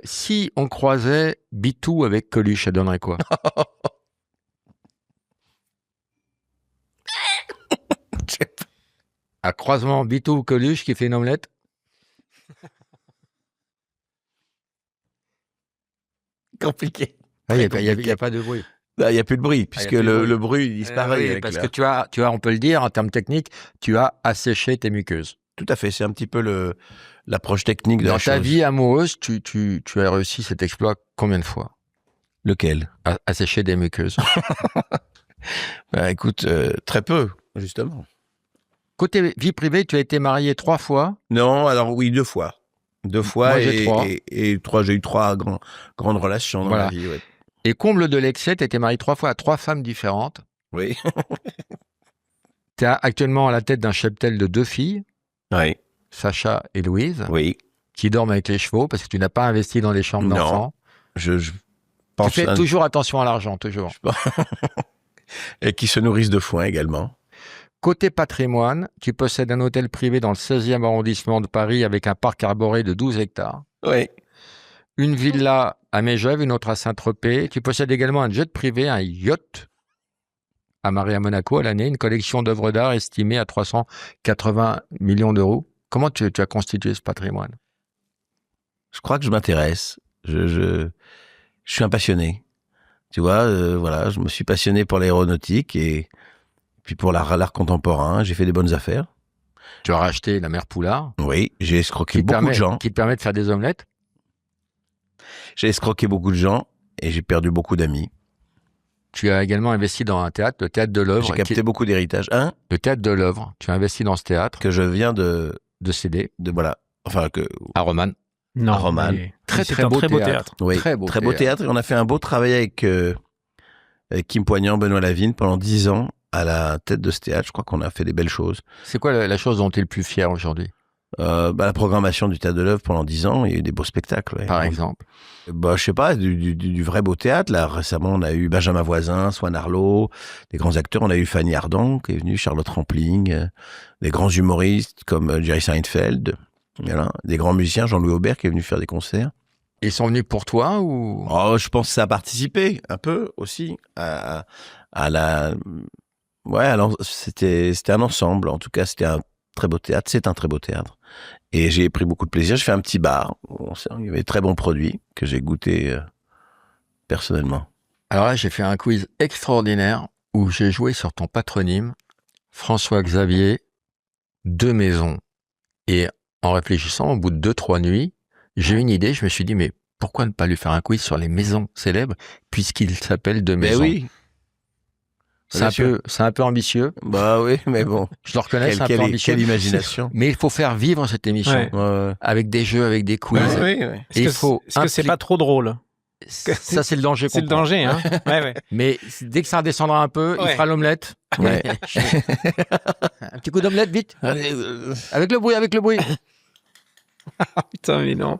S1: Si on croisait Bitou avec Coluche, ça donnerait quoi? Un croisement Bitou-Coluche qui fait une omelette?
S2: Compliqué.
S1: Il n'y a pas de bruit.
S2: Il n'y a plus de bruit, puisque
S1: plus de bruit.
S2: le bruit disparaît.
S1: Oui,
S2: avec
S1: parce
S2: la-
S1: que tu as, on peut le dire en termes techniques, tu as asséché tes muqueuses.
S2: Tout à fait, c'est un petit peu l'approche technique de
S1: Dans
S2: la
S1: ta
S2: chose.
S1: vie amoureuse, tu as réussi cet exploit combien de fois?
S2: Lequel?
S1: Assécher des muqueuses.
S2: Écoute, très peu, justement.
S1: Côté vie privée, tu as été marié 3 fois.
S2: Non, alors oui, 2 fois. 2 fois
S1: Moi, j'ai 3.
S2: et 3, j'ai eu 3 grandes relations dans
S1: Voilà.
S2: ma vie. Ouais.
S1: Et comble de l'excès, tu as été marié 3 fois à 3 femmes différentes.
S2: Oui.
S1: Tu es actuellement à la tête d'un cheptel de 2 filles,
S2: Oui.
S1: Sacha et Louise,
S2: Oui.
S1: qui dorment avec les chevaux parce que tu n'as pas investi dans les chambres
S2: Non.
S1: d'enfants.
S2: Je
S1: Tu
S2: pense
S1: fais toujours attention à l'argent, toujours.
S2: et qui se nourrissent de foin également.
S1: Côté patrimoine, tu possèdes un hôtel privé dans le 16e arrondissement de Paris avec un parc arboré de 12 hectares.
S2: Oui.
S1: une villa à Megève, une autre à Saint-Tropez. Tu possèdes également un jet privé, un yacht amarré à Monaco à l'année, une collection d'œuvres d'art estimée à 380 millions d'euros. Comment tu as constitué ce patrimoine?
S2: Je crois que je m'intéresse. Je suis un passionné. Tu vois, voilà, je me suis passionné pour l'aéronautique et puis pour l'art contemporain. J'ai fait des bonnes affaires.
S1: Tu as racheté la mère Poulard.
S2: Oui, j'ai escroqué beaucoup de gens.
S1: Qui te permet de faire des omelettes.
S2: J'ai escroqué beaucoup de gens et j'ai perdu beaucoup d'amis.
S1: Tu as également investi dans un théâtre, le Théâtre de l'Œuvre.
S2: J'ai capté beaucoup d'héritage.
S1: Le Théâtre de l'Œuvre. Tu as investi dans ce théâtre.
S2: Que je viens de
S1: céder.
S2: Voilà. Enfin,
S1: à Romane.
S3: Non,
S2: à Romane.
S1: Très beau théâtre.
S2: Oui, très beau théâtre. Et on a fait un beau travail avec Kim Poignant, Benoît Lavigne pendant 10 ans à la tête de ce théâtre. Je crois qu'on a fait des belles choses.
S1: C'est quoi la chose dont tu es le plus fier aujourd'hui?
S2: La programmation du Théâtre de l'Œuvre pendant 10 ans, il y a eu des beaux spectacles. Ouais.
S1: Par exemple?
S2: Je sais pas, du vrai beau théâtre. Là, récemment, on a eu Benjamin Voisin, Swan Arlo, des grands acteurs. On a eu Fanny Ardant qui est venue, Charlotte Rampling, des grands humoristes comme Jerry Seinfeld. Voilà. Des grands musiciens, Jean-Louis Aubert qui est venu faire des concerts.
S1: Ils sont venus pour toi ou?
S2: Oh, je pense que ça a participé un peu aussi à la. Ouais, alors c'était un ensemble. En tout cas, c'était un très beau théâtre. C'est un très beau théâtre. Et j'ai pris beaucoup de plaisir. Je fais un petit bar. Il y avait de très bons produits que j'ai goûté personnellement.
S1: Alors là, j'ai fait un quiz extraordinaire où j'ai joué sur ton patronyme, François-Xavier de Maison. Et en réfléchissant, au bout de 2-3 nuits, j'ai eu une idée. Je me suis dit, mais pourquoi ne pas lui faire un quiz sur les maisons célèbres puisqu'il s'appelle de Maison?
S2: Mais oui.
S1: C'est un peu ambitieux.
S2: Bah oui, mais bon.
S1: Je le reconnais, c'est un peu ambitieux.
S2: Quelle imagination.
S1: Mais il faut faire vivre cette émission.
S2: Ouais.
S1: Avec des jeux, avec des quiz.
S2: Oui.
S3: Est-ce que c'est pas trop drôle?
S1: Ça, c'est le danger.
S3: C'est le danger, hein. Ouais.
S1: Mais dès que ça redescendra un peu, il fera l'omelette.
S2: Ouais.
S1: Un petit coup d'omelette, vite.
S2: Allez,
S1: avec le bruit.
S3: Putain, mais non.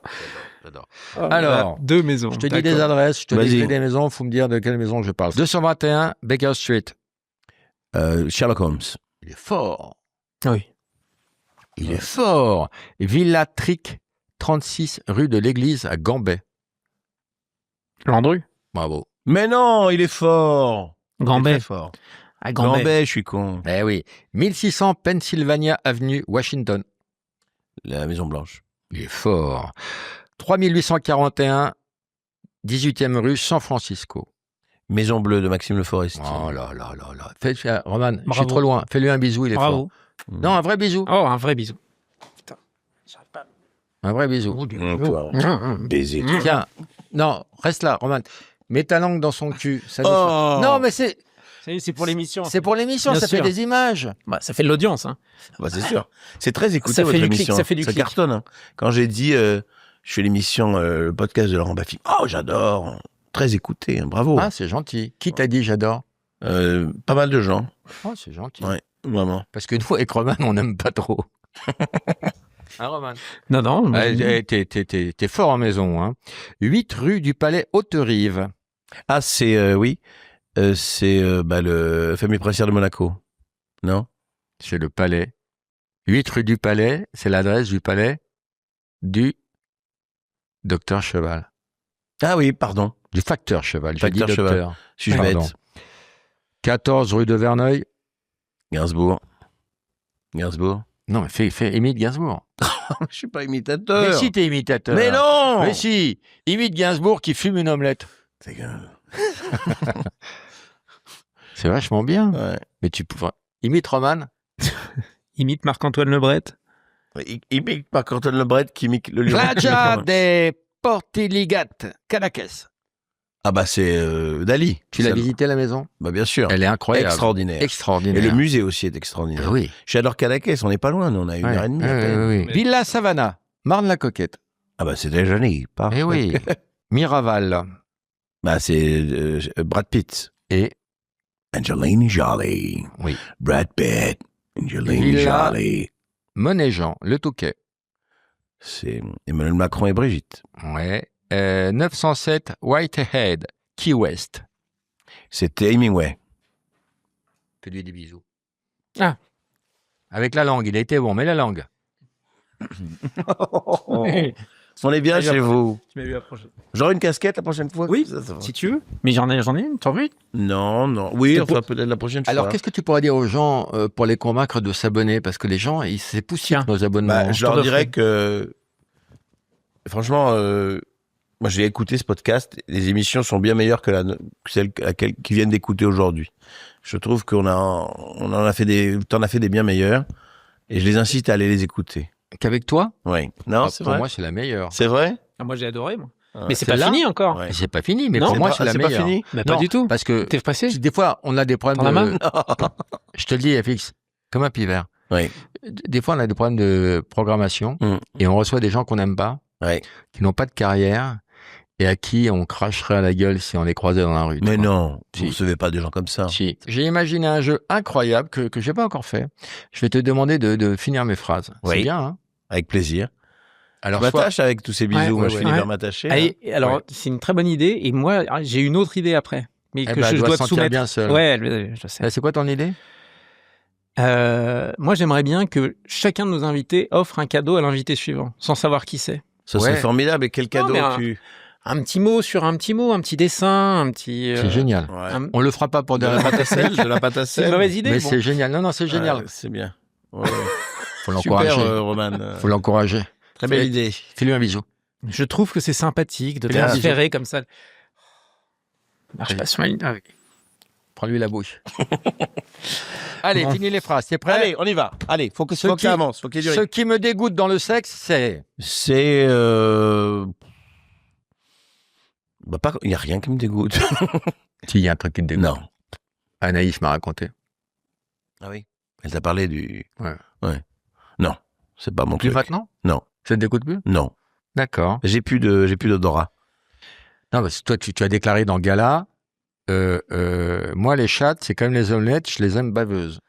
S1: J'adore.
S3: Alors, 2 maisons.
S1: Je te dis des adresses, je te dis des maisons, il faut me dire de quelle maison je parle. 221 Baker Street.
S2: Sherlock Holmes.
S1: Il est fort.
S3: Oui.
S1: Il est fort. Villa Tric, 36 rue de l'Église à Gambais.
S3: Landru.
S1: Bravo.
S2: Mais non, il est fort.
S3: Gambais.
S2: Il est très fort.
S3: À Gambais.
S2: Gambais, je suis con.
S1: Eh oui. 1600 Pennsylvania Avenue, Washington.
S2: La Maison Blanche.
S1: Il est fort. 3841 18e rue, San Francisco.
S2: Maison Bleue de Maxime Le Forestier.
S1: Oh là. Roman, je suis trop loin. Fais-lui un bisou, il est fort. Non, un vrai bisou.
S3: Oh, un vrai bisou. Putain, j'arrive pas.
S1: Un vrai bisou.
S2: Baiser.
S1: Tiens, non, reste là, Roman. Mets ta langue dans son cul. Ça nous fait- Non, mais
S3: C'est pour l'émission.
S1: c'est pour l'émission,
S3: Bien
S1: ça
S3: sûr.
S1: fait des images.
S3: Bah, ça fait de l'audience, hein.
S2: Bah, c'est sûr. C'est très écouté,
S3: Ça fait
S2: votre
S3: du clic,
S2: émission.
S3: ça fait du clic.
S2: cartonne. Hein. Quand j'ai dit, je fais l'émission, le podcast de Laurent Baffy. Oh, j'adore. Très écouté. Hein. Bravo.
S1: Ah, c'est gentil. Qui t'a dit j'adore?
S2: Pas mal de gens.
S1: Oh, c'est gentil.
S2: Ouais, vraiment.
S1: Parce que nous, avec Roman, on n'aime pas trop. Hein, Roman?
S3: Non.
S1: T'es fort en maison. Hein. 8 rue du Palais Haute-Rive.
S2: Ah, c'est, oui. C'est le famille princière de Monaco. Non?
S1: C'est le Palais. 8 rue du Palais, c'est l'adresse du Palais du Docteur Cheval.
S2: Ah oui, pardon.
S1: Du facteur Cheval. J'ai dit
S2: Facteur Cheval.
S1: docteur.
S2: Je suis
S1: Pardon.
S2: bête.
S1: 14 rue de Verneuil.
S2: Gainsbourg.
S1: Non, mais fais imite Gainsbourg.
S2: Je suis pas imitateur.
S1: Mais si, t'es imitateur.
S2: Mais non.
S1: Mais si, imite Gainsbourg qui fume une omelette. C'est vachement bien.
S2: Ouais.
S1: Mais tu pourrais... Imite Roman.
S3: Imite Marc-Antoine Lebret.
S2: Imite par Antoine Lebret qui imite le lion.
S1: Plagia de Portiligat, Cadaqués.
S2: Ah bah c'est Dali.
S1: Tu l'as visité la maison?
S2: Bah bien sûr.
S1: Elle est incroyable.
S2: Extraordinaire.
S1: Extraordinaire.
S2: Et le musée aussi est extraordinaire.
S1: Oui.
S2: J'adore Cadaqués, on n'est pas loin, nous, on a 1h30 à peine.
S1: Oui. Villa Savannah, Marne-la-Coquette.
S2: Ah bah c'est déjà né, pas.
S1: Eh oui. Miraval.
S2: Bah c'est Brad Pitt.
S1: Et
S2: Angelina Jolie.
S1: oui.
S2: Brad Pitt. Angelina
S1: Villa.
S2: Jolie.
S1: Monet-Jean, Le Touquet.
S2: C'est Emmanuel Macron et Brigitte.
S1: Ouais. 907 Whitehead, Key West.
S2: C'était Hemingway.
S1: Fais-lui des bisous.
S3: Ah.
S1: Avec la langue, il a été bon, mais la langue.
S2: On est bien chez vous.
S3: Tu m'as vu approcher.
S2: J'aurai une casquette la prochaine fois?
S3: Oui,
S2: ça va.
S3: si tu veux. Mais j'en ai une, t'en veux?
S2: Non. Oui, enfin, peut-être la prochaine fois.
S1: Alors, qu'est-ce que tu pourrais dire aux gens pour les convaincre de s'abonner? Parce que les gens, c'est poussif, nos abonnements.
S2: Je leur dirais que, franchement, moi, j'ai écouté ce podcast. Les émissions sont bien meilleures que celles qui viennent d'écouter aujourd'hui. Je trouve t'en as fait des bien meilleures. Et je les incite à aller les écouter.
S1: Qu'avec toi?
S2: Oui. Non, c'est
S1: pour
S2: vrai.
S1: moi, c'est la meilleure.
S2: C'est vrai?
S3: Moi, j'ai adoré, moi.
S2: Ouais.
S3: Mais c'est pas fini encore.
S2: Ouais.
S1: C'est pas fini, mais
S3: Non,
S1: pour moi, c'est la
S2: c'est
S1: meilleure.
S2: pas fini.
S3: Mais pas
S1: Non,
S3: du tout.
S1: Parce que
S3: T'es pressé?
S1: des fois, on a des problèmes
S3: T'en as marre
S1: Je te le dis, FX, comme un pivert.
S2: Oui.
S1: Des fois, on a des problèmes de programmation et on reçoit des gens qu'on n'aime pas, qui n'ont pas de carrière et à qui on cracherait à la gueule si on les croisait dans la rue.
S2: Mais non,
S1: Si.
S2: vous recevez pas des gens comme ça.
S1: Si. J'ai imaginé un jeu incroyable que j'ai pas encore fait. Je vais te demander de finir mes phrases.
S2: Oui.
S1: C'est bien, hein?
S2: Avec plaisir.
S1: Alors,
S2: Je m'attache avec tous ces bisous.
S3: Ouais,
S2: Moi, je finis
S3: ouais.
S2: par m'attacher.
S3: Allez, alors, c'est une très bonne idée. Et moi, j'ai une autre idée après. Mais
S1: Eh
S3: que
S1: ben, elle
S3: je
S1: doit
S3: dois
S1: se
S3: te
S1: sentir
S3: soumettre.
S1: bien seule.
S3: Ouais, je sais.
S1: C'est quoi ton idée?
S3: Moi, j'aimerais bien que chacun de nos invités offre un cadeau à l'invité suivant, sans savoir qui c'est.
S2: Ça serait
S1: Ouais.
S2: formidable. Et quel cadeau
S3: mais un petit mot sur un petit mot, un petit dessin, un petit.
S1: C'est génial.
S2: Ouais.
S1: On le fera pas pour
S2: De
S1: des
S2: la pâte à sel, de la pâte à
S3: C'est une
S2: sel.
S3: mauvaise idée.
S1: mais
S3: bon.
S1: c'est génial. Non, c'est génial.
S2: Ouais, c'est bien. Ouais.
S1: Faut
S2: Super,
S1: l'encourager.
S2: Roman.
S1: Faut l'encourager.
S2: Très belle
S1: Fais-
S2: idée.
S1: Fais-lui un bisou.
S3: Je trouve que c'est sympathique de
S2: Bien.
S3: transférer comme ça. Marche pas sur ma ligne. Ah oui.
S1: Prends-lui la bouche. Allez,
S3: Bon.
S1: finis les phrases. T'es prêt?
S2: Allez, on y va. Allez, faut que ça avance. Faut qu'il y ait du
S1: Ce
S2: rythme.
S1: qui me dégoûte dans le sexe, c'est...
S2: C'est il y a rien qui me dégoûte.
S1: S'il y a un truc qui te dégoûte.
S2: Non.
S1: Anaïs m'a raconté.
S2: Ah oui. Elle t'a parlé du.
S1: Ouais.
S2: Non, c'est pas mon
S1: Plus
S2: truc.
S1: maintenant?
S2: Non.
S1: Ça te dégoûte plus?
S2: Non.
S1: D'accord.
S2: J'ai plus d'odorat.
S1: Non, parce que toi, tu as déclaré dans Gala, moi, les chattes, c'est comme les omelettes, je les aime baveuses.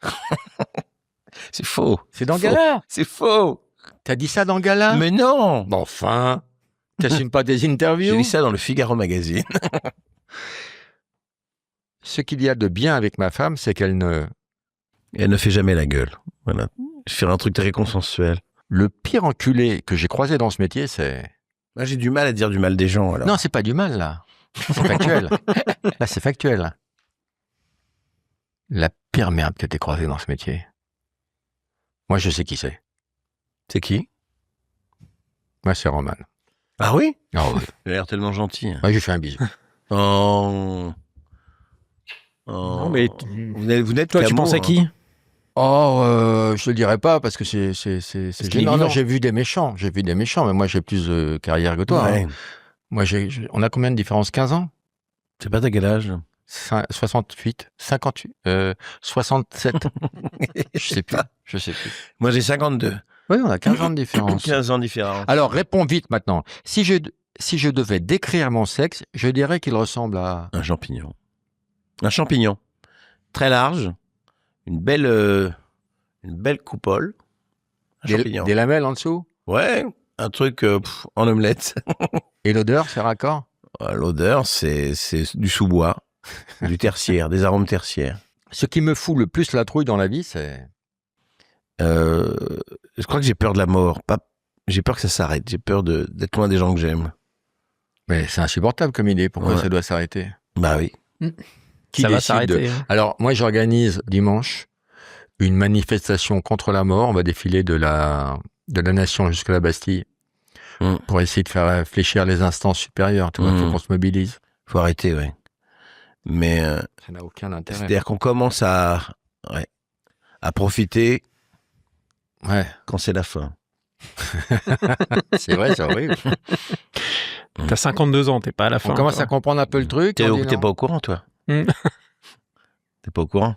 S2: C'est faux.
S1: C'est dans
S2: Faux.
S1: Gala.
S2: C'est faux.
S1: T'as dit ça dans Gala?
S2: Mais non.
S1: Bon, enfin, t'assumes pas des
S2: J'ai
S1: interviews?
S2: lu ça dans le Figaro magazine.
S1: Ce qu'il y a de bien avec ma femme, c'est qu'elle ne...
S2: Elle ne fait jamais la gueule. Voilà. Je fais un truc très consensuel.
S1: Le pire enculé que j'ai croisé dans ce métier, c'est...
S2: Moi, j'ai du mal à dire du mal des gens. Alors.
S1: Non, c'est pas du mal, là. C'est factuel. Là, c'est factuel. La pire merde que t'aies croisée dans ce métier. Moi, je sais qui c'est.
S2: C'est qui?
S1: Moi, c'est Roman.
S2: Ah oui?
S1: Ah oui.
S2: Il a l'air tellement gentil.
S1: Moi, je lui fais un bisou.
S2: Oh.
S3: Non, mais
S2: Vous n'êtes
S3: toi, tu
S2: qu'amour,
S3: penses à
S2: hein.
S3: qui?
S1: Je le dirais pas parce que c'est
S3: qu'il est
S1: gênant. Non,
S3: vivant.
S1: j'ai vu des méchants, mais moi, j'ai plus de carrière que toi.
S2: Ouais.
S1: Hein. Moi, on a combien de différence? 15 ans?
S2: C'est pas ta quel âge?
S1: 68, 58, 67. Je sais plus.
S2: Moi, j'ai 52.
S1: Oui, on a 15 ans de différence.
S2: 15 ans différents.
S1: Alors, réponds vite maintenant. Si je devais décrire mon sexe, je dirais qu'il ressemble à...
S2: Un champignon. Un champignon. Très large. Une belle coupole. Un champignon.
S1: Des lamelles en dessous.
S2: Ouais. Un truc en omelette.
S1: Et l'odeur, c'est raccord?
S2: L'odeur, c'est du sous-bois. Du tertiaire. Des arômes tertiaires.
S1: Ce qui me fout le plus la trouille dans la vie, c'est...
S2: Je crois que j'ai peur de la mort. J'ai peur que ça s'arrête. J'ai peur d'être loin des gens que j'aime.
S1: Mais c'est insupportable comme idée. Pourquoi
S2: Ouais.
S1: ça doit s'arrêter?
S2: Bah oui.
S1: Qui
S3: Ça va
S1: décide de-
S3: s'arrêter.
S1: Alors, moi, j'organise dimanche une manifestation contre la mort. On va défiler de la Nation jusqu'à la Bastille pour essayer de faire réfléchir les instances supérieures. Tu vois, faut qu'on se mobilise.
S2: Faut arrêter, ouais. Mais
S1: Ça n'a aucun intérêt.
S2: c'est-à-dire qu'on commence à profiter
S1: Ouais,
S2: quand c'est la fin.
S1: c'est vrai, c'est horrible.
S3: T'as 52 ans, t'es pas à la fin.
S1: On commence
S3: toi.
S1: à comprendre un peu le truc.
S2: T'es
S1: on dit non.
S2: pas au courant, toi?
S3: Mm.
S2: T'es pas au courant?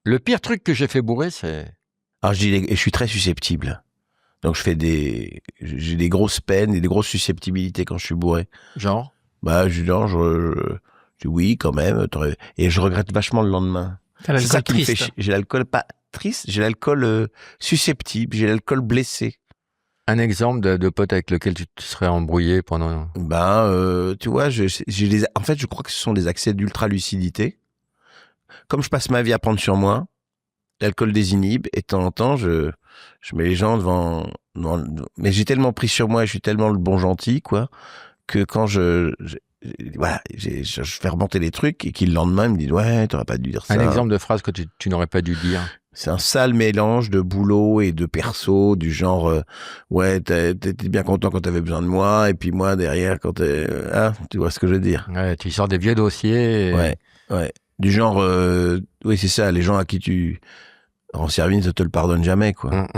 S1: Le pire truc que j'ai fait bourrer, c'est...
S2: Alors, je suis très susceptible. Donc, j'ai des grosses peines et des grosses susceptibilité quand je suis bourré.
S1: Genre
S2: Bah, je dis oui, quand même. Et je regrette vachement le lendemain.
S3: T'as
S2: C'est ça
S3: l'alcool
S2: qui me fait
S3: triste.
S2: chier. J'ai l'alcool pas triste, j'ai l'alcool susceptible, j'ai l'alcool blessé.
S1: un exemple de pote avec lequel tu te serais embrouillé pendant...
S2: Tu vois, en fait, je crois que ce sont des accès d'ultra-lucidité. Comme je passe ma vie à prendre sur moi, l'alcool désinhibe, et de temps en temps, je mets les gens mais j'ai tellement pris sur moi, et je suis tellement le bon gentil, quoi, que quand voilà, je fais remonter les trucs, et le lendemain, ils me disent, ouais, t'aurais pas dû dire ça.
S1: Un exemple de phrase que tu n'aurais pas dû dire.
S2: C'est un sale mélange de boulot et de perso, du genre, ouais, t'étais bien content quand t'avais besoin de moi, et puis moi, derrière, quand tu vois ce que je veux dire.
S1: Ouais, tu sors des vieux dossiers.
S2: Ouais. Du genre, oui, c'est ça, les gens à qui tu rends service ne te le pardonnent jamais, quoi.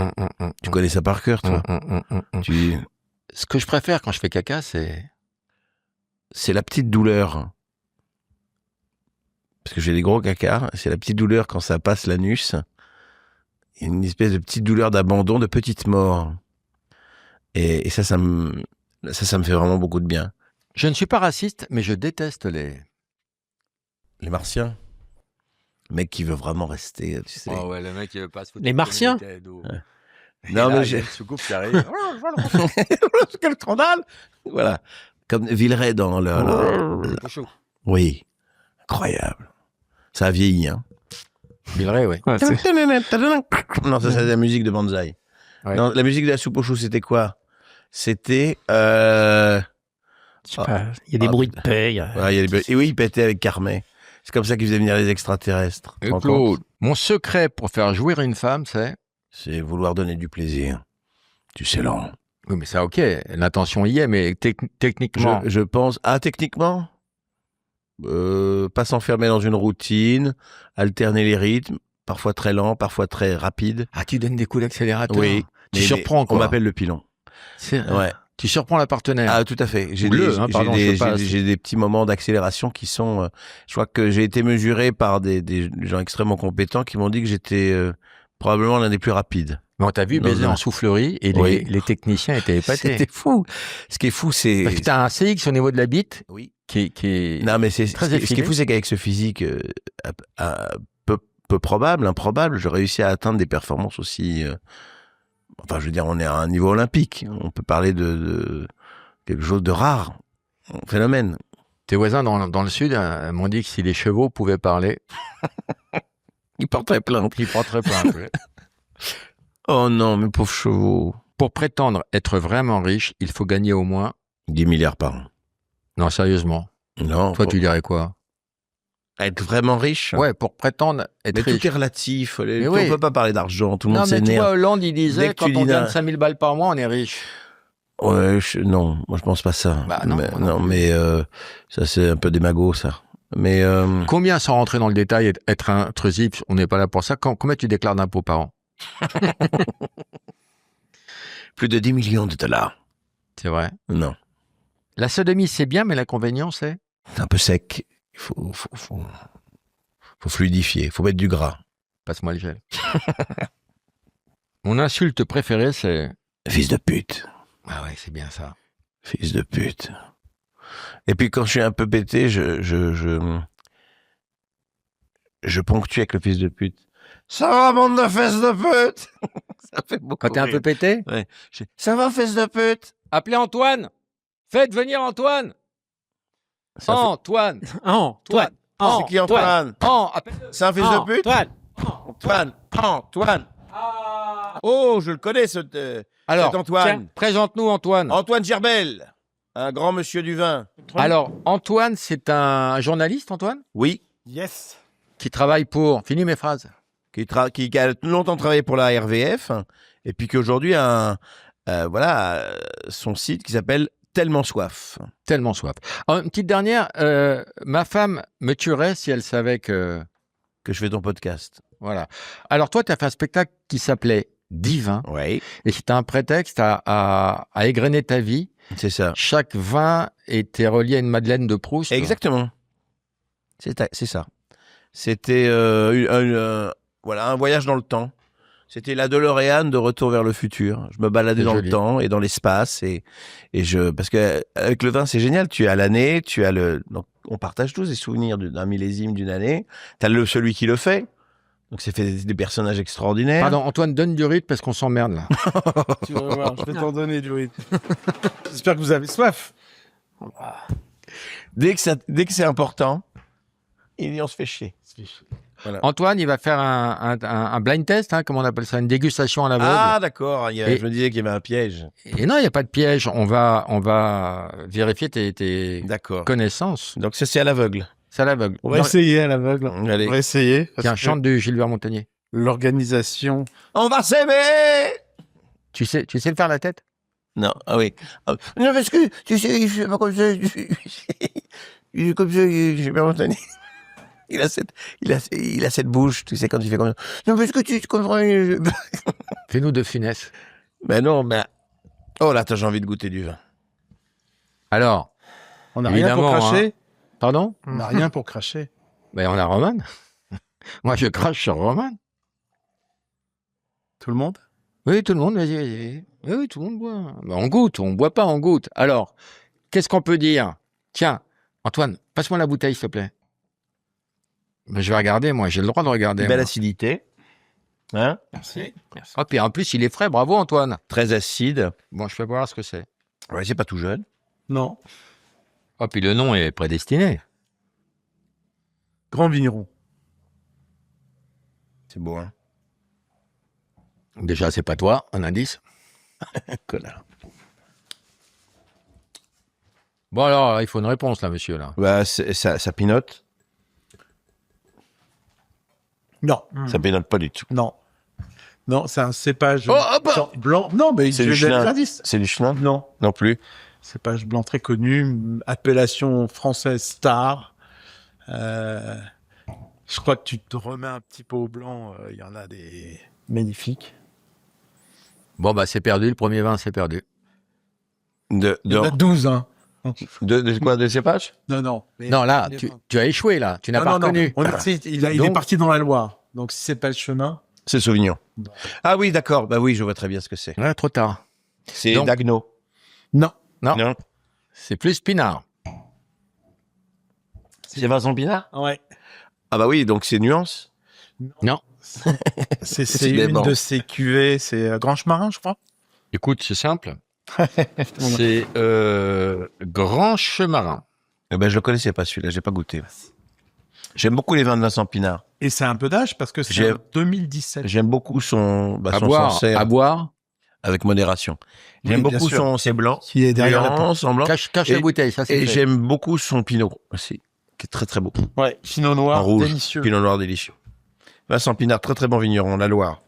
S2: Tu connais ça par cœur, toi.
S1: Ce que je préfère quand je fais caca,
S2: c'est la petite douleur. Parce que j'ai des gros caca, c'est la petite douleur quand ça passe l'anus. Une espèce de petite douleur d'abandon, de petite mort. Et ça me fait vraiment beaucoup de bien.
S1: Je ne suis pas raciste, mais je déteste les
S2: martiens. Le mec qui veut vraiment rester, tu sais.
S1: Oh ouais, le mec qui veut pas se foutre.
S3: Les Martiens.
S2: Non, mais
S1: j'ai une soucoupe qui arrive.
S2: Quel scandale! Voilà. Comme Villeray dans le... Oui. Incroyable. Ça a vieilli, hein.
S1: Villeray, oui.
S3: Ouais,
S2: Non, ça, c'est la musique de Banzai.
S1: Ouais.
S2: Non, la musique de la soupe aux choux, c'était quoi? C'était...
S3: je sais pas, il y a des bruits de paix.
S2: Ouais, et oui, il pétait avec Carmet. C'est comme ça qu'ils faisaient venir les extraterrestres.
S1: Et Claude, mon secret pour faire jouir une femme,
S2: c'est vouloir donner du plaisir. Tu sais, lent.
S1: Oui, mais ça, ok, l'intention y est, mais techniquement...
S2: Je pense... Ah, techniquement, pas s'enfermer dans une routine, alterner les rythmes, parfois très lent, parfois très rapide.
S1: Ah, tu donnes des coups d'accélérateur.
S2: Oui.
S1: Tu surprends, quoi.
S2: On m'appelle le pilon.
S1: Ouais. Tu surprends la partenaire.
S2: Ah, tout à fait. J'ai des petits moments d'accélération qui sont... je crois que j'ai été mesuré par des gens extrêmement compétents qui m'ont dit que j'étais probablement l'un des plus rapides.
S1: Mais on t'a vu baiser en soufflerie et les techniciens étaient épatés.
S2: C'était fou. Ce qui est fou, c'est...
S1: Parce que t'as un CX au niveau de la bite qui est
S2: non, mais c'est
S1: très
S2: ce qui est fou, c'est qu'avec ce physique peu probable, improbable, j'ai réussi à atteindre des performances aussi... Enfin, je veux dire, on est à un niveau olympique. On peut parler de quelque chose de rare. Un phénomène.
S1: Tes voisins dans le sud m'ont dit que si les chevaux pouvaient parler...
S2: Ils porteraient plainte.
S1: Ils porteraient plainte, oui.
S2: Oh non, mes pauvres chevaux.
S1: Pour prétendre être vraiment riche, il faut gagner au moins...
S2: 10 milliards par an.
S1: Non, sérieusement.
S2: Non.
S1: Toi, tu dirais quoi?
S2: Être vraiment riche?
S1: Ouais, pour prétendre être riche.
S2: Mais tout est relatif. On ne peut pas parler d'argent. Tout le monde s'énerve.
S1: Non, mais tu vois, Hollande, il disait quand on gagne 5000 balles par mois, on est riche.
S2: Ouais, non, moi je pense pas ça.
S1: Bah,
S2: mais ça c'est un peu démago, ça. Mais
S1: combien, sans rentrer dans le détail, être intrusif, on n'est pas là pour ça. Combien tu déclares d'impôts par an?
S2: Plus de 10 millions de dollars.
S1: C'est vrai?
S2: Non.
S1: La sodomie, c'est bien, mais l'inconvénient, c'est
S2: un peu sec. Il faut fluidifier. Il faut mettre du gras.
S1: Passe-moi le gel. Mon insulte préférée, c'est...
S2: Fils de pute.
S1: Ah ouais, c'est bien ça.
S2: Fils de pute. Et puis quand je suis un peu pété, je ponctue avec le fils de pute. Ça va, bande de fesses de pute. Ça fait beaucoup.
S1: Quand t'es un peu pété?
S2: Ouais. Ça va, fesses de pute.
S1: Appelez Antoine. Faites venir Antoine. Antoine.
S2: C'est qui Antoine? C'est un fils de pute? Antoine. Oh, je le connais, cet Antoine.
S1: Tiens, présente-nous Antoine.
S2: Antoine Gerbel, un grand monsieur du vin.
S1: Alors, Antoine, c'est un journaliste, Antoine?
S2: Oui.
S6: Yes.
S1: Qui travaille pour... Finis mes phrases.
S2: Qui a longtemps travaillé pour la RVF, et puis qui aujourd'hui a son site qui s'appelle Tellement Soif.
S1: Tellement Soif. Alors, une petite dernière, ma femme me tuerait si elle savait que
S2: je fais ton podcast.
S1: Voilà. Alors toi, tu as fait un spectacle qui s'appelait Divin.
S2: Oui.
S1: Et c'était un prétexte à égrener ta vie.
S2: C'est ça.
S1: Chaque vin était relié à une Madeleine de Proust.
S2: Exactement. C'est ça. C'était un voyage dans le temps. C'était la DeLorean de Retour vers le futur. Je me baladais dans le temps et dans l'espace parce que avec le vin c'est génial. Tu as l'année, donc on partage tous des souvenirs d'un millésime d'une année. T'as celui qui le fait. Donc c'est fait des personnages extraordinaires.
S1: Pardon, Antoine, donne du rythme parce qu'on s'emmerde là.
S6: Tu vas voir, je vais t'en donner du rythme. J'espère que vous avez soif.
S2: Dès que c'est important, on se fait chier. Voilà.
S1: Antoine, il va faire un blind test, hein, comment on appelle ça, une dégustation à l'aveugle.
S2: Ah, d'accord.
S1: Et-
S2: Je me disais qu'il y avait un piège.
S1: Et non, il n'y a pas de piège. On va vérifier tes
S2: D'accord.
S1: connaissances.
S2: Donc, ça, c'est à l'aveugle.
S1: C'est à l'aveugle.
S6: On va essayer à l'aveugle.
S2: Allez.
S6: On va essayer. parce
S1: Tiens,
S6: que
S1: chante du Gilbert Montagnier.
S6: L'organisation.
S2: On va s'aimer!
S1: Tu sais le faire la tête?
S2: Non, ah oui. Ah, non, parce que, tu sais, je suis pas comme ça. Il est comme ça, je suis pas montagne. Il a cette bouche, tu sais, quand il fait comme ça. Non, parce que tu comprends.
S1: Fais-nous de finesse.
S2: Ben non, ben. Oh là, attends, j'ai envie de goûter du vin.
S1: Alors,
S6: On n'a rien pour
S1: Évidemment,
S6: cracher.
S1: pardon?
S6: On n'a rien pour cracher.
S1: Ben, on a Roman. Moi, je crache sur Roman.
S6: Tout le monde.
S1: Oui, tout le monde, vas-y. Oui, tout le monde boit. Ben, on goûte, on boit pas, on goûte. Alors, qu'est-ce qu'on peut dire? Tiens, Antoine, passe-moi la bouteille, s'il te plaît. Ben, je vais regarder, moi, j'ai le droit de regarder.
S2: Belle
S1: moi.
S2: acidité. Hein?
S3: Merci.
S1: Ah, puis en plus, il est frais, bravo Antoine.
S2: Très acide.
S1: Bon, je vais voir ce que c'est.
S2: Ouais, c'est pas tout jeune.
S6: Non.
S1: Ah, puis le nom est prédestiné.
S6: Grand vigneron.
S2: C'est beau, hein?
S1: Déjà, c'est pas toi, un indice.
S2: Connard.
S1: Bon, alors, il faut une réponse, là, monsieur, là.
S2: Bah, ça pinote.
S6: Non.
S2: Ça pinote pas du tout.
S6: Non. Non, c'est un cépage
S1: Oh, hop,
S6: genre blanc. Non, mais
S2: C'est
S6: je
S2: du
S6: vais donner
S2: Chenin.
S6: l'indice.
S2: C'est du chenin?
S6: Non.
S2: Non plus.
S6: Cépage blanc très connu, appellation française star. Je crois que tu te remets un petit peu au blanc. Il y en a des magnifiques.
S1: Bon, bah, c'est perdu, le premier vin, c'est perdu.
S2: De
S6: Il y en a 12, hein.
S2: de quoi? De cépage?
S6: Non, non. Mais-
S1: Non, là,
S6: mais-
S1: tu as échoué, là. Tu n'as pas
S6: non.
S1: reconnu.
S6: Il est
S1: Donc-
S6: parti dans la Loire. Donc, si c'est pas le chemin.
S2: C'est Sauvignon.
S6: Non.
S2: Ah oui, d'accord. Bah oui, je vois très bien ce que c'est.
S1: Ouais, trop tard.
S2: C'est
S1: Donc-
S2: d'Agno.
S6: Non.
S1: Non. C'est plus Pinard.
S2: C'est Vincent Pinard?
S6: Ouais.
S2: Ah bah oui, donc c'est nuance.
S1: Non.
S6: C'est
S2: C'est
S6: une
S2: dément.
S6: de ces cuvées. C'est Grange Marin, je crois.
S1: Écoute, c'est simple. C'est Grand Chemarin.
S2: Eh ben, je le connaissais pas celui-là, j'ai pas goûté. J'aime beaucoup les vins de Vincent Pinard.
S6: Et c'est un peu d'âge parce que c'est
S2: J'ai-
S6: en 2017.
S2: J'aime beaucoup son
S1: À
S2: son
S1: boire.
S2: Sancerre,
S1: À boire.
S2: avec modération.
S6: Oui,
S2: J'aime
S6: bien
S2: beaucoup
S6: sûr.
S2: ses blancs.
S6: Qui est derrière la porte.
S2: Nuance en blanc.
S1: Cache
S2: Et-
S1: la bouteille, ça, c'est
S2: Et
S1: fait.
S2: j'aime beaucoup son Pinot aussi, qui est très très beau.
S6: Ouais. Pinot noir,
S2: En rouge.
S6: délicieux.
S2: Pinot noir délicieux. Vincent Pinard, très très bon vigneron, la Loire.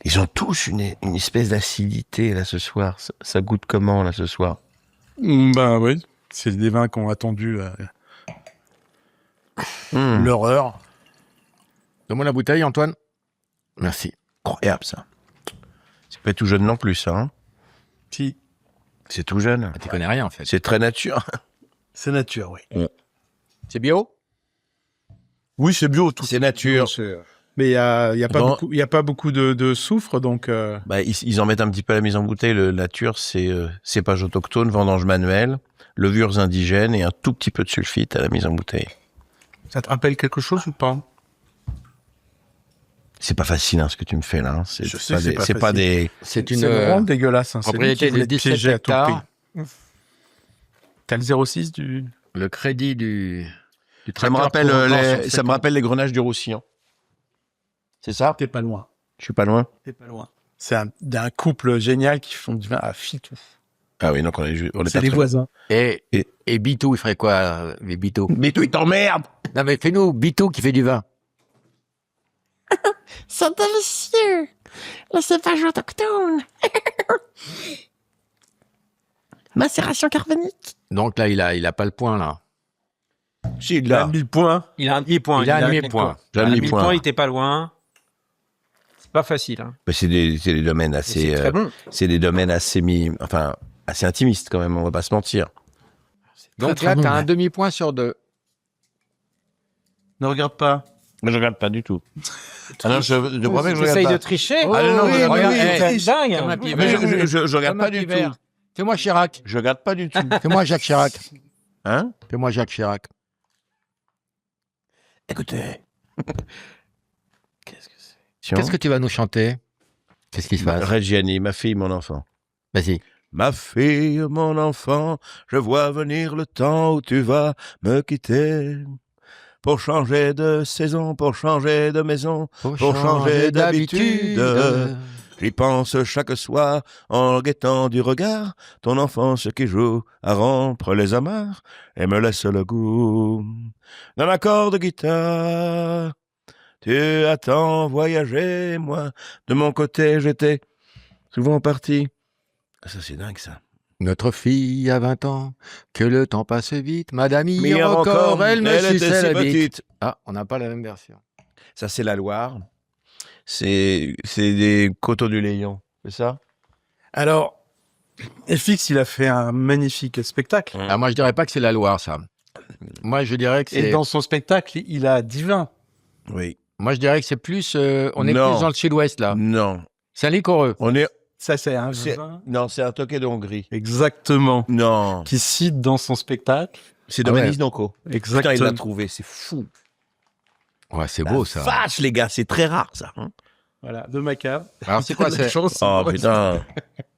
S2: Ils ont tous une espèce d'acidité là ce soir. Ça goûte comment là ce soir?
S6: Ben oui. C'est des vins qui ont attendu leur heure.
S1: Donne-moi la bouteille, Antoine. Merci.
S2: Incroyable ça. C'est pas tout jeune non plus ça. Hein,
S6: Si.
S2: c'est tout jeune.
S1: Tu connais rien, en fait.
S2: C'est très nature.
S6: C'est nature, oui.
S1: C'est bio?
S6: Oui, c'est bio. Tout
S2: C'est nature.
S6: Mais il y a pas
S2: Bon.
S6: beaucoup, il y a pas beaucoup de soufre, donc.
S2: Bah, ils en mettent un petit peu à la mise en bouteille. Le nature, c'est cépage autochtone, vendange manuelle, levures indigènes et un tout petit peu de sulfite à la mise en bouteille.
S6: Ça te rappelle quelque chose ou pas?
S2: C'est pas facile hein, ce que tu me fais là. hein. C'est
S6: Je sais
S2: pas
S6: que c'est
S2: des-
S6: pas
S2: c'est pas
S6: facile.
S2: des.
S1: C'est une
S6: C'est vraiment dégueulasse. Hein. C'est lui
S1: propriété
S6: qui voulait
S1: de
S6: te
S1: 17
S6: piéger à tout
S1: hectares.
S6: prix. T'as le 06 du.
S1: Le crédit du
S2: Ça me
S1: tracteur
S2: rappelle
S1: pour encore sur
S2: ça
S1: sept
S2: me
S1: ans.
S2: rappelle les grenages du Roussillon. C'est ça?
S6: T'es pas loin.
S2: Je suis pas loin.
S6: T'es pas loin. C'est un couple génial qui font du vin à Fitou.
S2: Ah oui, donc on est
S6: C'est
S2: pas
S6: les
S2: très-
S6: voisins.
S1: Et Bitou, il ferait quoi, les Bitou?
S2: Mais toi, il t'emmerde.
S1: Non, mais fais-nous Bitou qui fait du vin.
S5: C'est délicieux. Le cépage autochtone. Macération carbonique.
S1: Donc là, il a pas le point, là.
S2: Si,
S6: Il a
S2: là.
S6: 1000 points.
S3: Il a un demi-point.
S1: Il a un demi-point.
S2: J'ai un demi-point.
S3: Il était pas loin. C'est pas facile. Hein.
S2: Bah, c'est des domaines
S3: Mais
S2: assez.
S3: c'est très bon.
S2: C'est des domaines assez assez intimistes quand même. On va pas se mentir.
S1: Donc
S6: très
S1: là,
S6: bon,
S1: tu as un
S6: ouais.
S1: demi-point sur 2.
S6: Ne regarde pas.
S2: Mais je regarde pas du tout. Ah non, je promets que je
S3: Essaye
S2: regarde
S3: de
S2: pas.
S3: tricher.
S2: Ah non, je regarde pas.
S3: C'est dingue.
S1: Comme un
S3: hein.
S1: petit
S2: Mais
S1: verre.
S2: je regarde
S1: Comme
S2: pas
S1: un petit
S2: du
S1: verre.
S2: tout.
S1: Fais-moi Chirac.
S2: Je regarde pas du tout.
S1: Fais-moi Jacques Chirac.
S2: Hein?
S1: Fais-moi Jacques Chirac.
S2: Écoutez. Qu'est-ce que c'est?
S1: Qu'est-ce que tu vas nous chanter? Qu'est-ce qui se passe?
S2: Reggiani, ma fille, mon enfant.
S1: Vas-y.
S2: Ma fille, mon enfant, je vois venir le temps où tu vas me quitter. pour changer de saison, pour changer de maison, pour changer d'habitude. J'y pense chaque soir en guettant du regard ton enfance qui joue à rompre les amarres et me laisse le goût d'un accord de guitare. Tu as tant voyagé, moi, de mon côté, j'étais souvent parti. Ça, c'est dingue, ça.
S1: Notre fille a 20 ans, que le temps passe vite. Madame hier encore, elle me suçait la bite. Ah, on n'a pas la même version.
S2: Ça, c'est la Loire. C'est des coteaux du Léon, c'est ça?
S6: Alors, FX, il a fait un magnifique spectacle.
S1: Ah, moi, je dirais pas que c'est la Loire, ça. Moi, je dirais que c'est...
S6: Et dans son spectacle, il a divin.
S2: Oui.
S1: Moi, je dirais que c'est plus... on est
S2: Non.
S1: plus dans le sud-ouest, là.
S2: Non.
S1: C'est un liquoreux.
S2: On est...
S6: Ça, c'est un
S2: c'est-
S6: vin.
S2: Non, c'est un toquet de Hongrie.
S6: Exactement.
S2: Non.
S6: Qui cite dans son spectacle.
S2: C'est
S1: Ah ouais.
S2: Dominique Nonco. Putain,
S6: Exactement.
S2: il l'a trouvé, c'est fou.
S1: Ouais, c'est beau, ça.
S2: Vache, les gars, c'est très rare, ça. Hein.
S6: Voilà, de ma cave.
S1: Alors, c'est quoi?
S6: La chance.
S2: Oh, putain.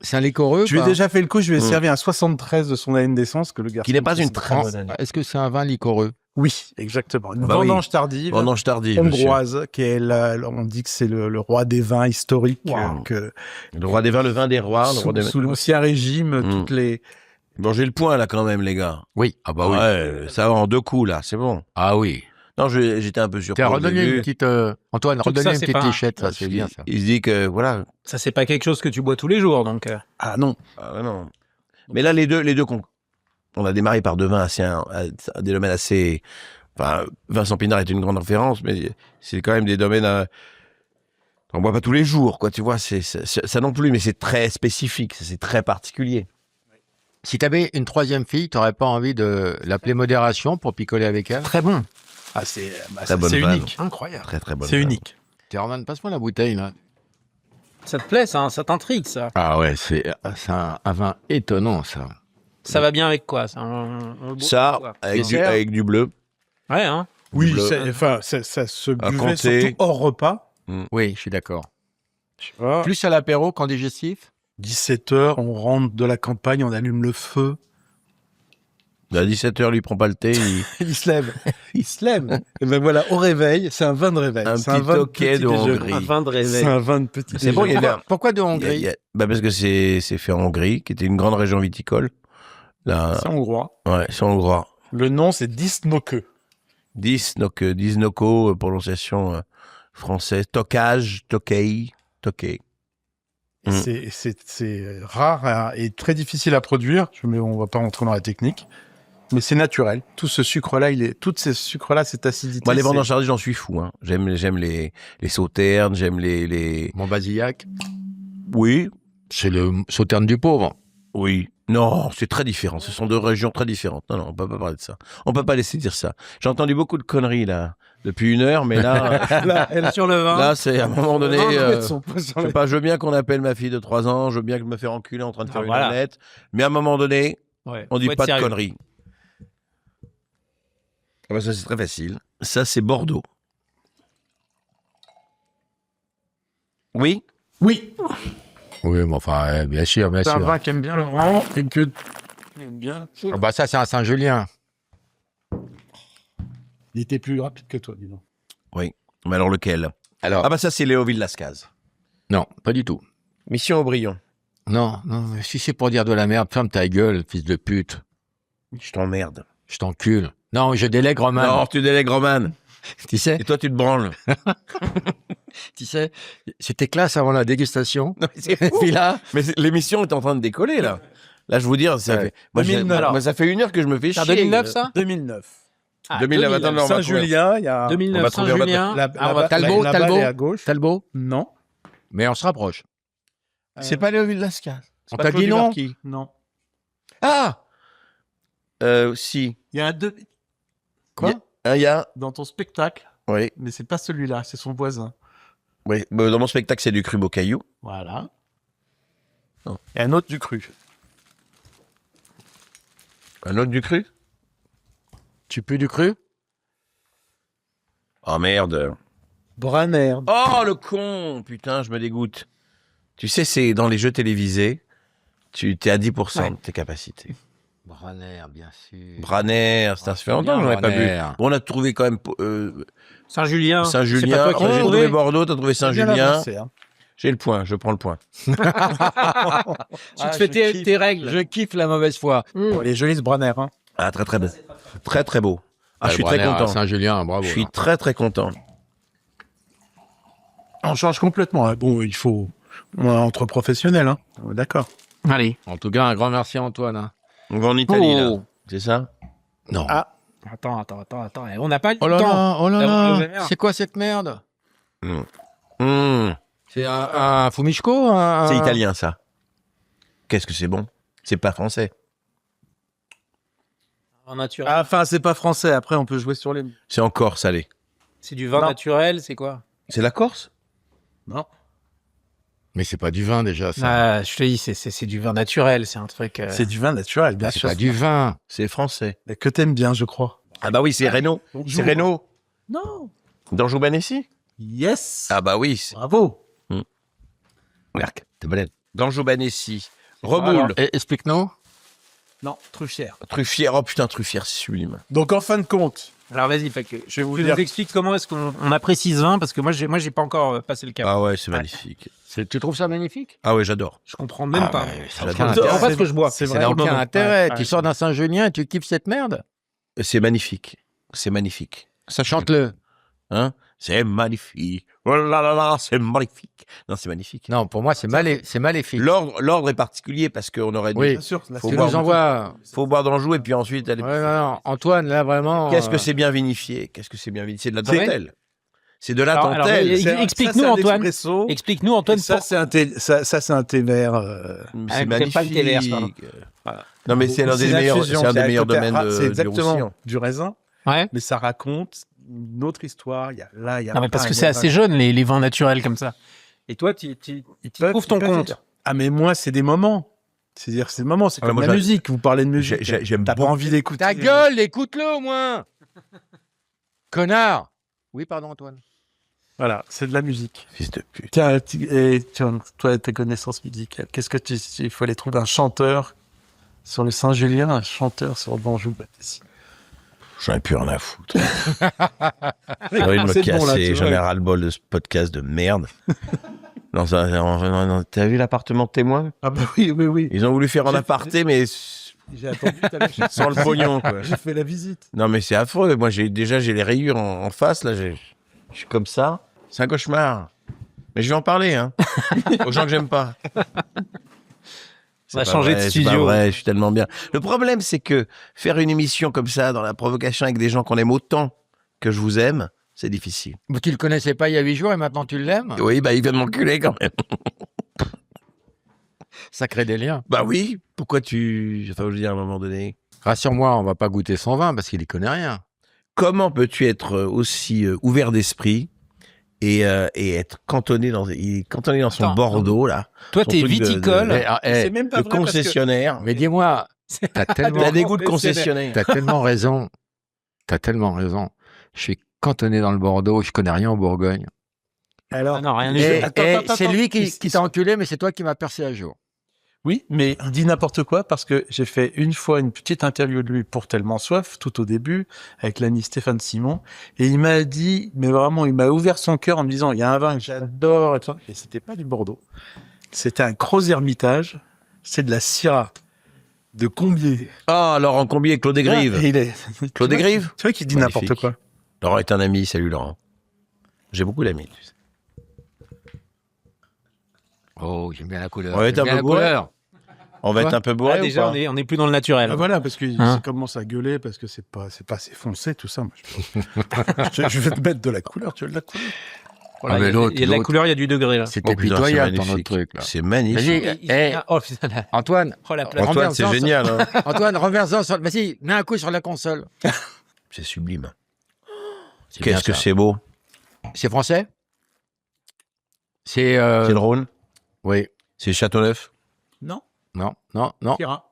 S1: C'est un liquoreux?
S6: Je lui ai
S1: pas
S6: déjà fait le coup, je lui ai
S2: Mm.
S6: servi un 73 de son année de naissance que le garçon.
S2: Qui n'est pas une
S6: c'est
S2: très bonne année.
S1: Est-ce que c'est un vin liquoreux?
S6: Oui, exactement. Une
S2: Bah oui.
S6: vendange tardive.
S2: Vendange tardive, monsieur.
S6: hongroise, qui est on dit que c'est le roi des vins historiques,
S2: Wow.
S6: que
S2: Le roi des vins, le vin des rois. Le roi des...
S6: sous l'ancien régime,
S2: Mm.
S6: toutes les...
S2: Bon, j'ai le point, là, quand même, les gars.
S1: Oui. Ah bah oui.
S2: Ouais, ça va en 2 coups, là, c'est bon.
S1: Ah oui.
S2: Non, j'étais un peu surpris.
S1: Tiens,
S2: au
S1: redonnez
S2: début.
S1: une petite... Antoine,
S3: Surtout que
S1: redonnez
S3: ça,
S1: une
S3: c'est
S1: petite
S3: pas-
S1: lichette, ça, c'est bien, ça.
S2: Il se dit que, voilà.
S3: Ça, c'est pas quelque chose que tu bois tous les jours, donc.
S6: Ah non.
S2: Ah, ouais, non. Mais là, les deux on a démarré par 2 vins des domaines assez... Enfin, Vincent Pinard est une grande référence, mais c'est quand même des domaines... On boit pas tous les jours, quoi, tu vois, ça non plus, mais c'est très spécifique, c'est très particulier.
S1: Si t'avais une 3e fille, t'aurais pas envie de l'appeler modération pour picoler avec elle?
S3: Très bon.
S6: Ah, c'est
S2: Très bonne vanne.
S6: unique.
S3: Incroyable.
S2: Très, très bonne.
S6: C'est
S2: vanne.
S6: unique.
S1: Théorman, passe-moi la bouteille, là.
S3: Ça te plaît, ça t'intrigue, ça.
S1: Ah ouais, c'est un vin étonnant, ça.
S3: Ça va bien avec quoi, ça on le boit
S2: Ça,
S3: quoi
S2: avec du bleu.
S3: Ouais, hein.
S6: Oui,
S2: Bleu.
S6: ça se
S2: Un
S6: buvait
S2: comté.
S6: surtout hors repas.
S1: Oui, je suis d'accord.
S6: Tu vois,
S1: Plus à l'apéro qu'en digestif?
S6: 17h, on rentre de la campagne, on allume le feu.
S2: À 17h, lui prend pas le thé.
S6: Il se lève. Il se lève. Et ben voilà, au réveil, c'est un vin de réveil.
S2: Un
S6: C'est
S2: petit
S6: vin de
S2: toquet
S6: petit
S2: de
S6: déjeuner.
S2: Hongrie.
S3: Un vin de réveil.
S6: C'est un vin de petit
S2: C'est bon, il y
S6: déjeuner.
S2: avait un-
S1: Pourquoi de
S2: il y a-
S1: Hongrie?
S2: parce que c'est fait en Hongrie, qui était une grande région viticole. Là,
S6: C'est hongrois.
S2: ouais, c'est hongrois.
S6: Le nom, c'est Disnoke.
S2: Disnoko, prononciation française. Tokaj, Tokei, Tokei. Mm.
S6: C'est rare hein, et très difficile à produire. Mais on va pas rentrer dans la technique. Mais c'est naturel. Tout ce sucre-là, toutes ces sucres-là, cette acidité.
S2: Moi, les
S6: c'est-
S2: vendanges tardives, j'en suis fou. Hein. J'aime les sauternes, j'aime les...
S1: Montbazillac,
S2: Oui,
S1: c'est le sauterne du pauvre.
S2: oui. Non, c'est très différent. Ce sont 2 régions très différentes. Non, non, on peut pas parler de ça. On peut pas laisser dire ça. J'ai entendu beaucoup de conneries, là, depuis 1 heure, mais là,
S6: Là, elle
S3: Sur le vin.
S2: là, c'est à un moment donné...
S6: mettre son poing sur
S2: je
S6: la-
S2: sais pas, je veux bien qu'on appelle ma fille de 3 ans, je veux bien que je me fasse enculer en train de faire une
S3: voilà.
S2: omelette, mais à un moment donné,
S3: Ouais,
S2: on dit
S3: faut être
S2: pas de
S3: sérieux.
S2: conneries. Ah bah ça, c'est très facile. Ça, c'est Bordeaux. Oui?
S6: Oui,
S1: Oui, mais enfin, bien sûr, bien
S6: c'est un
S1: sûr.
S6: vin qu'aime bien Laurent et que il aime bien.
S1: Ah bah ça, c'est un Saint-Julien.
S6: Il était plus rapide que toi, dis donc.
S2: Oui. Mais alors lequel?
S1: Alors,
S2: Ah bah ça, c'est Léoville-Lascaz.
S1: non, pas du tout.
S2: Mission Aubryon.
S1: Non, non, mais si c'est pour dire de la merde, ferme ta gueule, fils de pute.
S2: Je t'emmerde.
S1: Je t'encule. Non, je délègue Roman.
S2: Non, tu délègues Roman.
S1: Tu sais,
S2: Et toi, tu te branles.
S1: c'était classe avant la dégustation.
S2: Non, mais c'est
S1: Et
S2: fou.
S1: puis là,
S2: Mais l'émission est en train de décoller, là. Là, je vous dire, ça
S1: Ouais.
S2: fait... Moi,
S6: 2009.
S2: moi, ça fait 1 heure que je me fais
S3: C'est en
S2: chier.
S3: 2009, ça
S6: 2009.
S3: Ah,
S2: 2009, attends, non, on va trouver.
S6: Saint-Julien, il y a...
S2: On
S3: 2009,
S2: va trouver, on va
S3: Saint-Julien. Ah, on va-
S1: Talbot,
S6: la
S1: Talbot.
S6: balle est à gauche.
S1: Talbot,
S6: Non.
S1: mais on se rapproche.
S2: C'est pas Léoville-Lascaz. C'est
S1: On
S2: pas
S1: t'a
S2: Claude
S1: dit non
S2: Dumarquis.
S6: Non.
S2: Ah si.
S6: Il y a un deux
S1: Quoi
S2: Il y a...
S6: dans ton spectacle,
S2: Oui.
S6: mais c'est pas celui-là, c'est son voisin.
S2: Oui. Bah, dans mon spectacle, c'est du cru beau caillou.
S6: Voilà.
S2: Non.
S6: Et un autre du cru.
S2: Un autre du cru?
S1: Tu pues du cru?
S2: Oh merde.
S6: Branner.
S2: Oh le con. Putain, je me dégoûte. Tu sais, c'est dans les jeux télévisés, tu es à 10% de tes capacités.
S1: Braner, bien sûr.
S2: Braner, ça fait longtemps que j'en ai pas bu. Bon, on a trouvé quand même
S3: Saint-Julien.
S2: Saint-Julien.
S3: C'est pas toi qui
S2: J'ai
S3: l'as
S2: trouvé
S3: trouvé.
S2: Bordeaux, t'as trouvé
S6: Bien
S2: Saint-Julien.
S6: avancé, hein.
S2: J'ai le point, je prends le point.
S3: Tu te fais tes règles.
S1: Je kiffe la mauvaise foi.
S6: Bon, il est joli ce Branner. Hein.
S2: Ah, très très beau. Très très beau. Ah, je suis très
S1: Braner à
S2: content.
S1: Saint-Julien, bravo.
S2: Je suis très très content.
S6: On change complètement. Hein. Bon, il faut... On est entre professionnels. Hein. D'accord.
S3: Allez.
S1: En tout cas, un grand merci Antoine. Hein.
S2: On va en Italie, là.
S3: Oh.
S2: C'est ça?
S1: Non.
S6: Ah.
S3: Attends. On n'a pas le
S1: Oh là
S3: temps.
S1: là, oh là
S3: La
S1: là.
S3: merde.
S1: C'est quoi cette merde?
S2: Mmh.
S1: C'est un fumichko?
S2: C'est italien, ça. Qu'est-ce que c'est bon? C'est pas français.
S3: Vin naturel.
S6: Ah, enfin, c'est pas français. Après, on peut jouer sur les...
S2: C'est encore salé.
S3: C'est du vin
S6: Non.
S3: naturel, c'est quoi?
S2: C'est la Corse?
S6: Non.
S1: Mais c'est pas du vin déjà, ça.
S3: Ah, je te dis, c'est du vin naturel, c'est un truc.
S6: C'est du vin naturel, bien
S1: C'est
S6: sûr.
S1: pas du vin.
S2: C'est français.
S6: Mais que t'aimes bien, je crois.
S2: Ah bah oui, c'est Renault. C'est Renault.
S6: Non.
S2: D'Anjou Banessi?
S6: Yes.
S2: Ah bah oui.
S6: Bravo.
S2: Merc, t'es balèze. D'Anjou Banessi.
S3: Alors,
S2: Remoule.
S1: Explique-nous.
S6: Non, Truffière.
S2: Truffière. Oh putain, Truffière, c'est sublime.
S6: Donc, en fin de compte,
S3: Alors vas-y, fait que
S6: je vais vous
S3: tu
S6: dire...
S3: nous expliques comment est-ce qu'on apprécie ce vin parce que moi j'ai pas encore passé le cap.
S2: Ah ouais, c'est magnifique.
S1: Tu trouves ça magnifique?
S2: Ah ouais, j'adore.
S3: Je comprends même pas.
S1: Ça n'a
S2: J'adore.
S1: aucun
S3: Je comprends
S1: intérêt.
S3: pas ce que je bois.
S6: C'est
S1: Ça
S6: vrai.
S1: n'a aucun
S6: Non, non.
S1: intérêt.
S6: Ouais,
S1: Tu
S6: ouais.
S1: sors d'un Saint-Julien et tu kiffes cette merde?
S2: C'est magnifique. C'est magnifique.
S1: Ça chante-le.
S2: Hein? C'est magnifique. Oh là là là, c'est magnifique. Non, c'est magnifique.
S1: Non, pour moi, c'est maléfique.
S2: L'ordre est particulier parce qu'on aurait dû...
S1: Oui.
S6: Bien sûr. là,
S2: Faut
S1: Tu
S6: c'est
S2: boire
S1: nous
S6: bon.
S1: envoies.
S2: Faut boire d'Anjou et puis ensuite aller...
S1: Ouais, non, Antoine, là, vraiment.
S2: Qu'est-ce que c'est bien vinifié? Qu'est-ce que c'est bien vinifié? C'est de la
S3: C'est vrai
S2: dentelle. C'est de la
S3: Alors,
S2: dentelle.
S3: mais- Explique-nous,
S6: Ça, c'est un
S3: Antoine.
S6: expresso.
S3: Explique-nous Antoine.
S6: Et ça, c'est un thé, ça, c'est un thé vert.
S2: Mais
S3: Ah,
S2: c'est
S3: peut-être pas le thé vert,
S2: magnifique.
S3: pardon.
S2: Non, mais c'est l'un des
S6: la
S2: meilleurs,
S6: fusion,
S2: c'est un des
S6: le
S2: meilleurs
S6: côté
S2: domaines
S6: C'est
S2: du
S6: exactement
S2: Roussillon.
S6: du raisin,
S3: Ouais.
S6: mais ça raconte une autre histoire. Il y a
S3: Non mais parce
S6: plein
S3: que
S6: de
S3: c'est assez
S6: vins.
S3: jeune les vins naturels comme ça. Et toi tu trouves ton compte.
S6: Ah, mais moi, c'est des moments. C'est-à-dire, c'est des moments. C'est
S2: Ah,
S6: comme
S2: moi,
S6: la
S2: j'ai-
S6: musique. Vous parlez de musique.
S2: J'aime
S6: T'as pas
S2: beaucoup.
S6: envie d'écouter.
S1: Ta gueule, écoute-le au moins. Connard. Oui, pardon, Antoine.
S6: Voilà, c'est de la musique.
S2: Fils de pute.
S6: Tiens, tiens, toi, tes connaissances musicales, qu'est-ce que il faut aller trouver un chanteur sur le Saint-Julien, un chanteur sur Danjou Banessi.
S2: J'en ai plus rien à foutre. J'ai envie de me
S6: C'est bon, là,
S2: casser.
S6: tu
S2: J'en
S6: vois.
S2: ai ras-le-bol de ce podcast de merde. T'as vu l'appartement de témoin?
S6: Ah bah oui, oui, oui.
S2: Ils ont voulu faire en
S6: J'ai-
S2: aparté, mais
S6: J'ai attendu tout à l'heure.
S2: sans le pognon, quoi.
S6: J'ai fait la visite.
S2: Non, mais c'est affreux. Moi, j'ai les rayures en face, là. Je suis comme ça. C'est un cauchemar. Mais je vais en parler, hein. Aux gens que j'aime pas.
S3: On va
S2: C'est pas
S3: changer
S2: vrai,
S3: de
S2: c'est pas
S3: studio.
S2: vrai, je suis tellement bien. Le problème, c'est que faire une émission comme ça, dans la provocation avec des gens qu'on aime autant que je vous aime, c'est difficile.
S1: Mais tu le connaissais pas il y a 8 jours et maintenant tu l'aimes?
S2: Oui, bah, il vient de m'enculer quand même.
S1: Ça crée des liens.
S2: Bah oui, pourquoi tu... Enfin, je veux dire, à un moment donné...
S1: Rassure-moi, on va pas goûter son vin parce qu'il y connaît rien.
S2: Comment peux-tu être aussi ouvert d'esprit et être cantonné dans son
S3: Attends,
S2: Bordeaux, là.
S3: Toi
S2: Son
S3: t'es
S2: truc de-
S3: viticole.
S1: Mais,
S6: C'est même pas
S2: Le
S6: vrai parce que-
S2: concessionnaire.
S1: mais dis-moi, t'as tellement,
S2: T'as des goûts de concessionnaire.
S1: t'as tellement raison. T'as tellement raison. Je suis cantonné dans le Bordeaux, je connais rien en Bourgogne.
S6: Alors,
S3: Ah non, rien du
S1: Et,
S3: tout.
S6: Attends,
S1: c'est lui qui
S6: Ils-
S1: t'a enculé, mais c'est toi qui m'as percé à jour.
S6: oui, mais il dit n'importe quoi parce que j'ai fait une fois une petite interview de lui pour Tellement Soif, tout au début, avec l'ami Stéphane Simon, et il m'a dit, mais vraiment, il m'a ouvert son cœur en me disant, il y a un vin que j'adore, et c'était pas du Bordeaux. C'était un Gros Hermitage, c'est de la Syrah, de Combier.
S2: Ah, Laurent Combier et Claude Aigrive.
S6: Et il est...
S2: Claude Aigrive.
S6: Tu vois qu'il dit
S2: Magnifique.
S6: n'importe quoi.
S2: Laurent est un ami, salut Laurent. J'ai beaucoup d'amis, tu sais.
S1: Oh, j'aime bien la couleur.
S2: On va être
S1: J'aime
S2: un
S1: bien
S2: peu
S1: la
S2: bourré.
S1: couleur.
S2: On va
S1: Quoi
S2: être un peu bourré
S3: Ah,
S2: ou
S3: déjà
S2: pas
S3: on est plus dans le naturel.
S6: Ah, voilà, parce qu'il
S3: Hein
S6: commence à gueuler parce que c'est pas assez foncé, tout ça. Moi, je vais te mettre de la couleur, tu veux de la couleur?
S3: Voilà,
S1: Ah, mais
S3: il y a-
S1: l'autre,
S3: il y a de la
S1: l'autre.
S3: couleur, il y a du degré là.
S1: C'était
S2: Oh, putain,
S1: pitoyable
S2: c'est
S1: ton autre
S2: magnifique.
S1: truc. Là.
S2: C'est magnifique.
S1: Vas-y, eh,
S3: Oh putain,
S1: Antoine,
S3: oh, la place.
S2: Antoine, c'est
S1: renverse-en
S2: génial. Hein.
S1: Antoine, renverse-en sur... Vas-y, mets un coup sur la console.
S2: C'est sublime.
S1: C'est bien
S2: Qu'est-ce que
S1: ça.
S2: c'est beau.
S1: C'est français? C'est...
S2: C'est le Rhône.
S1: Oui.
S2: C'est Châteauneuf.
S6: Non,
S1: Non.
S6: Syrah.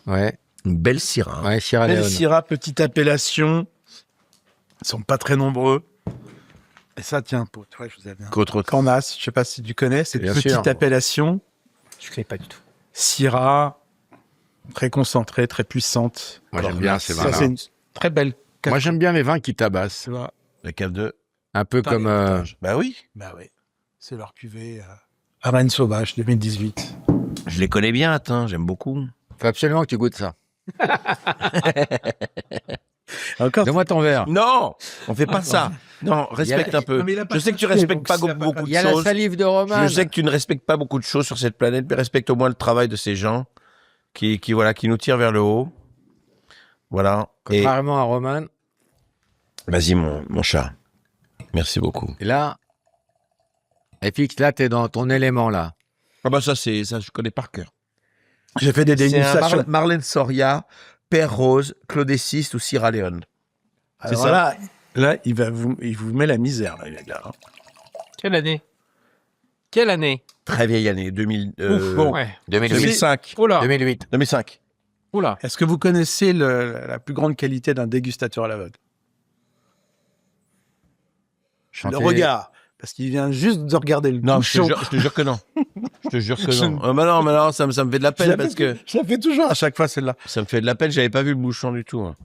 S1: Ouais,
S2: Une belle Syrah.
S1: ouais, Sierra
S6: Belle
S1: Leone.
S6: Syrah, petite appellation. Ils sont pas très nombreux. Et ça, tiens, pour toi, je vous avais un
S2: Qu'autre
S6: Cornas, je sais pas si tu connais, cette
S1: Bien
S6: petite
S1: sûr.
S6: appellation.
S3: Je connais pas du tout.
S6: Syrah, Très concentrée, très puissante.
S1: Moi, j'aime bien ces
S6: Ça,
S1: vins-là.
S6: c'est une très belle cave.
S1: Moi, j'aime bien les vins qui tabassent.
S6: Tu vois.
S2: La cave de...
S1: Un peu
S6: Putain,
S1: comme...
S6: l'héritage.
S2: Bah oui.
S6: Bah oui. C'est leur cuvée Arène Sauvage 2018.
S2: Je les connais bien, attends, j'aime beaucoup.
S1: faut absolument que tu goûtes ça.
S6: Encore.
S1: Donne-moi ton verre.
S2: Non, on fait pas ça. Non, respecte un peu.
S6: Non, mais il a pas
S2: Je sais que tu
S6: touché,
S2: respectes
S6: donc
S2: pas
S6: ça va
S2: beaucoup
S6: pas-
S1: Il
S2: de
S1: y a la
S2: choses.
S1: salive de Roman.
S2: Je sais que tu ne respectes pas beaucoup de choses sur cette planète, mais respecte au moins le travail de ces gens qui nous tirent vers le haut. Voilà. Et
S1: Contrairement à Roman.
S2: vas-y, mon chat. Merci beaucoup.
S1: Et là, FX, là, t'es dans ton élément, là.
S2: Ah bah ça, je connais par cœur.
S6: J'ai fait des
S2: C'est un
S6: dégustations.
S2: Marlène Soria, Père Rose, Claudéciste ou Sierra Leone. C'est
S6: Alors
S2: ça.
S6: là, il vous met la misère, là, les gars.
S3: Quelle année? Quelle année?
S2: Très vieille année, 2000,
S6: bon.
S3: Ouais.
S2: 2005.
S3: Oh là.
S1: 2008.
S2: 2005.
S3: Oh là.
S6: Est-ce que vous connaissez la plus grande qualité d'un dégustateur à l'aveugle? Le regard. Parce qu'il vient juste de regarder le
S2: Non, je
S6: bouchon.
S2: te jure que non. Je te jure que non. Mais non, ça me fait de la peine parce que
S6: Je la fais toujours à chaque fois, celle-là.
S2: ça me fait de la peine. J'avais pas vu le bouchon du tout. Hein.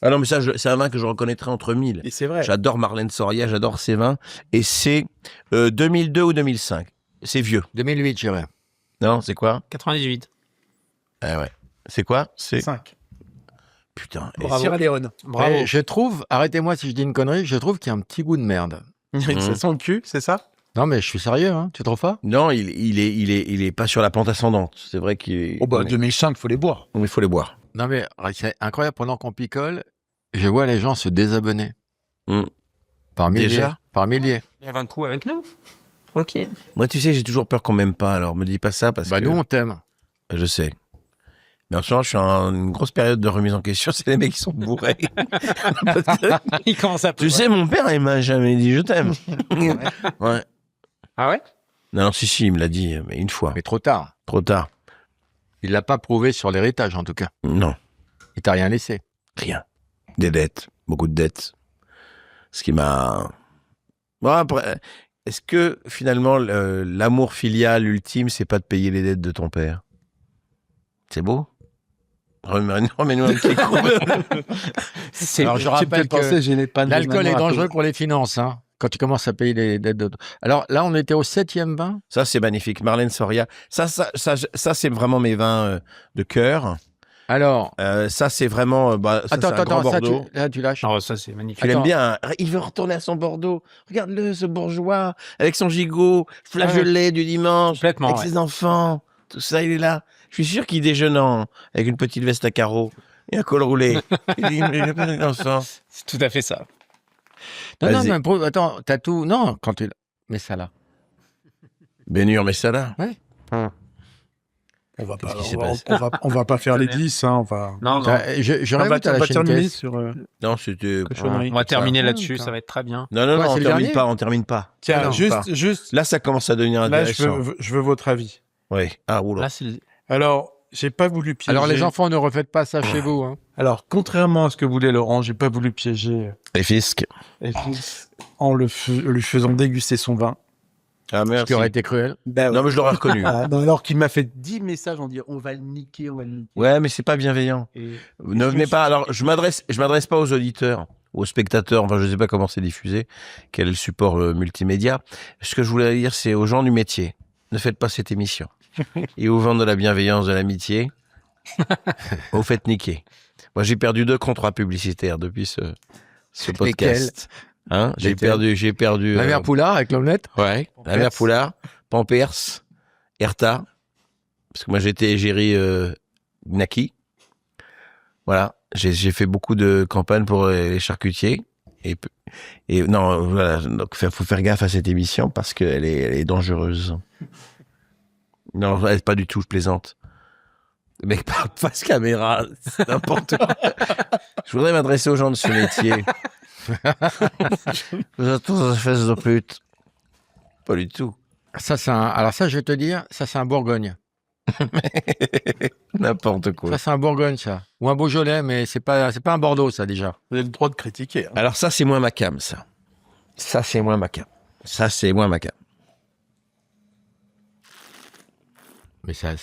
S2: Ah non, mais ça, c'est un vin que je reconnaîtrais entre mille.
S6: Et c'est vrai.
S2: J'adore Marlène Soria, j'adore ses vins. Et c'est 2002 ou 2005. C'est vieux.
S1: 2008, je dirais.
S2: Non, c'est quoi?
S3: 98.
S2: Ah ouais. C'est quoi? C'est
S6: 5.
S2: putain.
S6: Et Sierra Leone.
S3: Bravo.
S1: Et je trouve, arrêtez-moi si je dis une connerie, je trouve qu'il y a un petit goût de merde.
S6: Ça sent le cul, c'est ça?
S1: Non, mais je suis sérieux, hein. Tu trouves pas?
S2: Non, il est pas sur la pente ascendante. C'est vrai qu'il est.
S6: Oh bah,
S2: Ouais.
S6: 2005, faut les boire.
S2: Il faut les boire.
S1: Non, mais c'est incroyable, pendant qu'on picole, je vois les gens se désabonner.
S2: Mm.
S1: Par milliers.
S2: Déjà
S1: Par milliers.
S3: Il y avait un coup avec nous. Ok.
S2: Moi, tu sais, j'ai toujours peur qu'on m'aime pas. Alors, me dis pas ça parce
S1: Bah,
S2: que.
S1: nous, on t'aime.
S2: Je sais. Mais en ce moment, je suis en une grosse période de remise en question. C'est les mecs qui sont bourrés.
S3: Il commence à
S2: Tu sais, mon père, il m'a jamais dit je t'aime. Ouais.
S3: Ah ouais?
S2: Non, si, il me l'a dit, mais une fois.
S1: Mais trop tard.
S2: Trop tard.
S1: Il l'a pas prouvé sur l'héritage, en tout cas.
S2: Non,
S1: Il t'a rien laissé.
S2: rien. Des dettes, beaucoup de dettes. Ce qui m'a. Bon, après, est-ce que finalement, l'amour filial ultime, c'est pas de payer les dettes de ton père? C'est beau? Remets-nous un petit coup.
S1: Alors, je rappelle que l'alcool est dangereux pour les finances, hein. Quand tu commences à payer les dettes de... Alors là, on était au 7e vin.
S2: Ça, c'est magnifique. Marlène Soria. Ça c'est vraiment mes vins de cœur.
S1: Alors,
S2: Ça, c'est vraiment. Ça, c'est un grand
S1: ça,
S2: Bordeaux.
S1: tu lâches.
S3: Non, ça c'est magnifique.
S2: Tu l'aimes
S1: Attends.
S2: bien, hein. Il veut retourner à son Bordeaux. Regarde-le, ce bourgeois, avec son gigot, flageolet du dimanche,
S3: Complètement,
S2: avec
S3: ouais.
S2: ses enfants. Tout ça, il est là. Je suis sûr qu'il déjeune avec une petite veste à carreaux et un col roulé. Il a pas d'enfant.
S3: C'est tout à fait ça.
S1: Non,
S2: Vas-y.
S1: mais attends, t'as tout... Non, quand tu... Mets ça là.
S2: Bénur, mais ça là.
S6: On va pas,
S2: Qu'est-ce qui s'est
S6: on va-
S2: passé
S6: on va pas faire les 10, hein, on va.
S3: Non, non.
S1: Je
S6: On
S1: rêve
S6: va,
S1: à la
S6: on va
S1: chaîne
S6: terminer
S1: caisse.
S6: sur
S2: Non, c'était.
S6: cochonnerie.
S3: On va terminer
S1: ça.
S3: là-dessus,
S1: D'accord.
S3: ça va être très bien.
S2: Non,
S1: Quoi,
S2: on
S1: c'est le
S2: termine
S1: dernier
S2: pas, on termine pas.
S6: Tiens,
S2: Non, pas.
S6: juste,
S2: Là, ça commence à devenir
S6: là,
S2: intéressant.
S6: je veux votre avis.
S2: Oui. Ah, oula.
S3: Là, c'est le-
S6: Alors, j'ai pas voulu piéger.
S1: Alors les enfants, ne refaites pas ça chez vous. Hein.
S6: Alors, contrairement à ce que voulait Laurent, j'ai pas voulu piéger
S2: Les fiscs.
S6: Félix en lui faisant déguster son vin.
S2: Ah,
S1: Ce
S2: merci.
S1: qui aurait été cruel.
S6: Ben,
S2: Non, mais je l'aurais reconnu.
S6: Ah, non, alors qu'il m'a fait 10 messages en disant on va le niquer, on va le niquer.
S2: Ouais, mais c'est pas bienveillant.
S6: Et
S2: Ne venez pas. Alors, je m'adresse pas aux auditeurs, aux spectateurs. Enfin, je sais pas comment c'est diffusé, quel est le support multimédia. Ce que je voulais dire, c'est aux gens du métier. Ne faites pas cette émission. Et au vent de la bienveillance, de l'amitié, vous faites niquer. Moi, j'ai perdu 2 contrats publicitaires depuis ce podcast. Hein, j'ai
S1: Lesquels
S2: perdu.
S1: La mère Poulard avec l'omelette.
S2: Ouais. La mère Poulard, Pampers, Erta. Parce que moi, j'étais égérie Naki. Voilà. J'ai fait beaucoup de campagnes pour les charcutiers. Et non, voilà. Donc, faut faire gaffe à cette émission parce qu'elle est dangereuse. Non, elle est pas du tout, je plaisante. Le mec parle face caméra, c'est n'importe quoi. Je voudrais m'adresser aux gens de ce métier. Vous êtes tous des fesses de pute. Pas du tout.
S1: Ça, alors ça, je vais te dire, ça, c'est un Bourgogne.
S2: N'importe quoi.
S1: Ça, c'est un Bourgogne, ça. Ou un Beaujolais, mais c'est pas un Bordeaux, ça, déjà.
S6: vous avez le droit de critiquer. hein.
S2: Alors ça, c'est moins ma cam, ça. Ça, c'est moins ma cam. Ça, c'est moins ma cam.
S1: Mais ça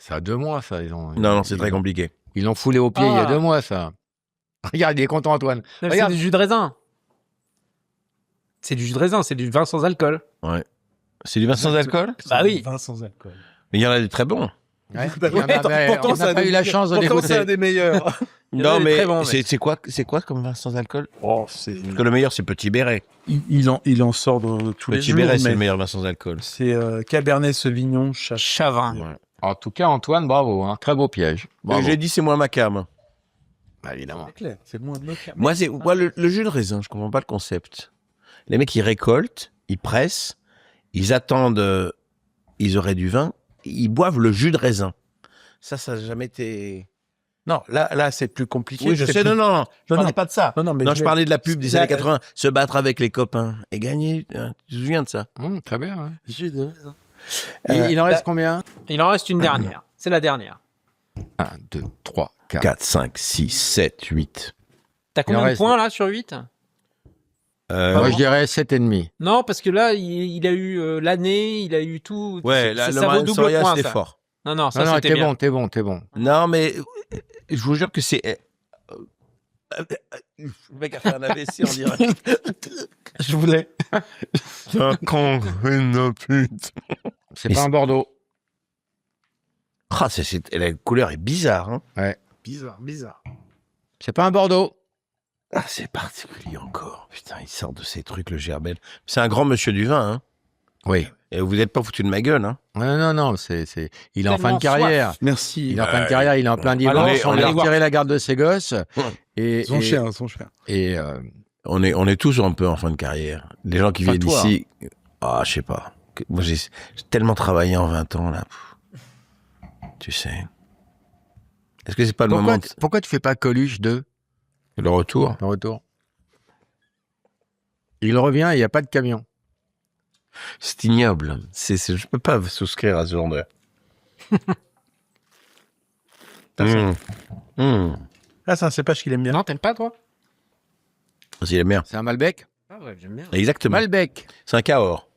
S1: Ça a 2 mois, ça.
S2: Non, c'est très compliqué.
S1: Ils l'ont foulé au pied il y a 2 mois, ça. Regarde, il est content, Antoine.
S3: C'est
S1: Regarde.
S3: du jus de raisin. C'est du jus de raisin, c'est du vin sans alcool.
S2: Ouais. C'est du vin sans alcool?
S3: Bah oui.
S6: Vin sans alcool.
S2: Mais il y en a des très bons.
S1: Ouais.
S6: Bah ouais,
S1: On n'a pas eu la chance de les
S6: pourtant, c'est un
S1: goûter.
S6: des meilleurs.
S3: Il y en a
S2: Non,
S3: des
S2: mais
S3: très bons,
S2: c'est quoi comme vin sans alcool?
S6: Oh, c'est...
S2: Parce que le meilleur, c'est Petit Béret.
S6: Il en sort de tous les
S2: Petit
S6: jours.
S2: Béret, c'est
S6: mais
S2: le meilleur vin sans alcool.
S6: c'est Cabernet Sauvignon,
S3: Chavin.
S2: Ouais.
S1: En tout cas, Antoine, bravo. Hein. Très beau piège. Bravo.
S2: J'ai dit, c'est moins ma cam.
S1: Bah, évidemment.
S6: C'est clair, c'est moins de notre
S2: Moi, le jus de raisin, je comprends pas le concept. Les mecs, ils récoltent, ils pressent, ils attendent, ils auraient du vin, ils boivent le jus de raisin. Ça n'a jamais été...
S6: Non, là, c'est plus compliqué.
S2: Oui, je
S6: C'est
S2: sais,
S6: plus-
S2: non, je parlais
S6: non.
S2: pas de ça.
S6: Non, mais
S2: Non, je parlais de la pub des
S6: Là,
S2: années 80, se battre avec les copains et gagner. Hein, tu te souviens de ça?
S1: Très bien. Ouais.
S6: Jus de raisin.
S1: Il en reste combien?
S3: Il en reste une dernière. C'est la dernière.
S1: 1, 2, 3, 4.
S2: 4, 5, 6, 7, 8.
S3: T'as combien
S1: en
S3: de
S1: reste-
S3: points là sur 8?
S1: Moi, je dirais 7,5.
S3: Non, parce que là, il a eu l'année, il a eu tout.
S2: Ouais,
S3: ça,
S2: le
S3: ça vaut
S2: Marine
S3: double
S2: Soria,
S3: point,
S2: c'était
S3: ça.
S2: fort.
S3: Non, ça
S1: Non,
S3: c'était
S1: t'es
S3: bien.
S1: bon, t'es bon.
S2: Non, mais je vous jure que c'est... Le mec a fait un AVC en direct.
S6: Je voulais.
S2: Un con, une pute.
S1: C'est pas un Bordeaux.
S2: Ah, la couleur est bizarre. Hein.
S6: Bizarre.
S1: C'est pas un Bordeaux.
S2: Ah, c'est particulier encore. Putain, il sort de ces trucs, le Gerbel. C'est un grand monsieur du vin. Hein.
S1: Oui.
S2: Et vous n'êtes pas foutu de ma gueule. Hein.
S1: Non, il est en fin de carrière.
S6: Merci.
S1: Il est en fin de carrière, il est en plein divorce. On lui a retiré la garde de ses gosses. Et,
S6: Ils sont chers, ils sont chers.
S1: Et
S2: On est tous un peu en fin de carrière. Les gens qui
S1: Enfin,
S2: viennent
S1: toi,
S2: d'ici... Ah, je sais pas. Moi, j'ai tellement travaillé en 20 ans, là. Tu sais. Est-ce que c'est pas le moment...
S1: pourquoi tu fais pas Coluche 2,
S2: Le retour.
S1: le retour? Il revient et il n'y a pas de camion.
S2: C'est ignoble. Je peux pas souscrire à ce genre de...
S6: Ah, c'est un cépage qu'il aime bien.
S3: Non, t'aimes pas toi?
S2: C'est la merde.
S1: C'est un Malbec?
S3: Ah ouais, j'aime bien.
S2: Exactement.
S1: Malbec.
S2: C'est un Cahors.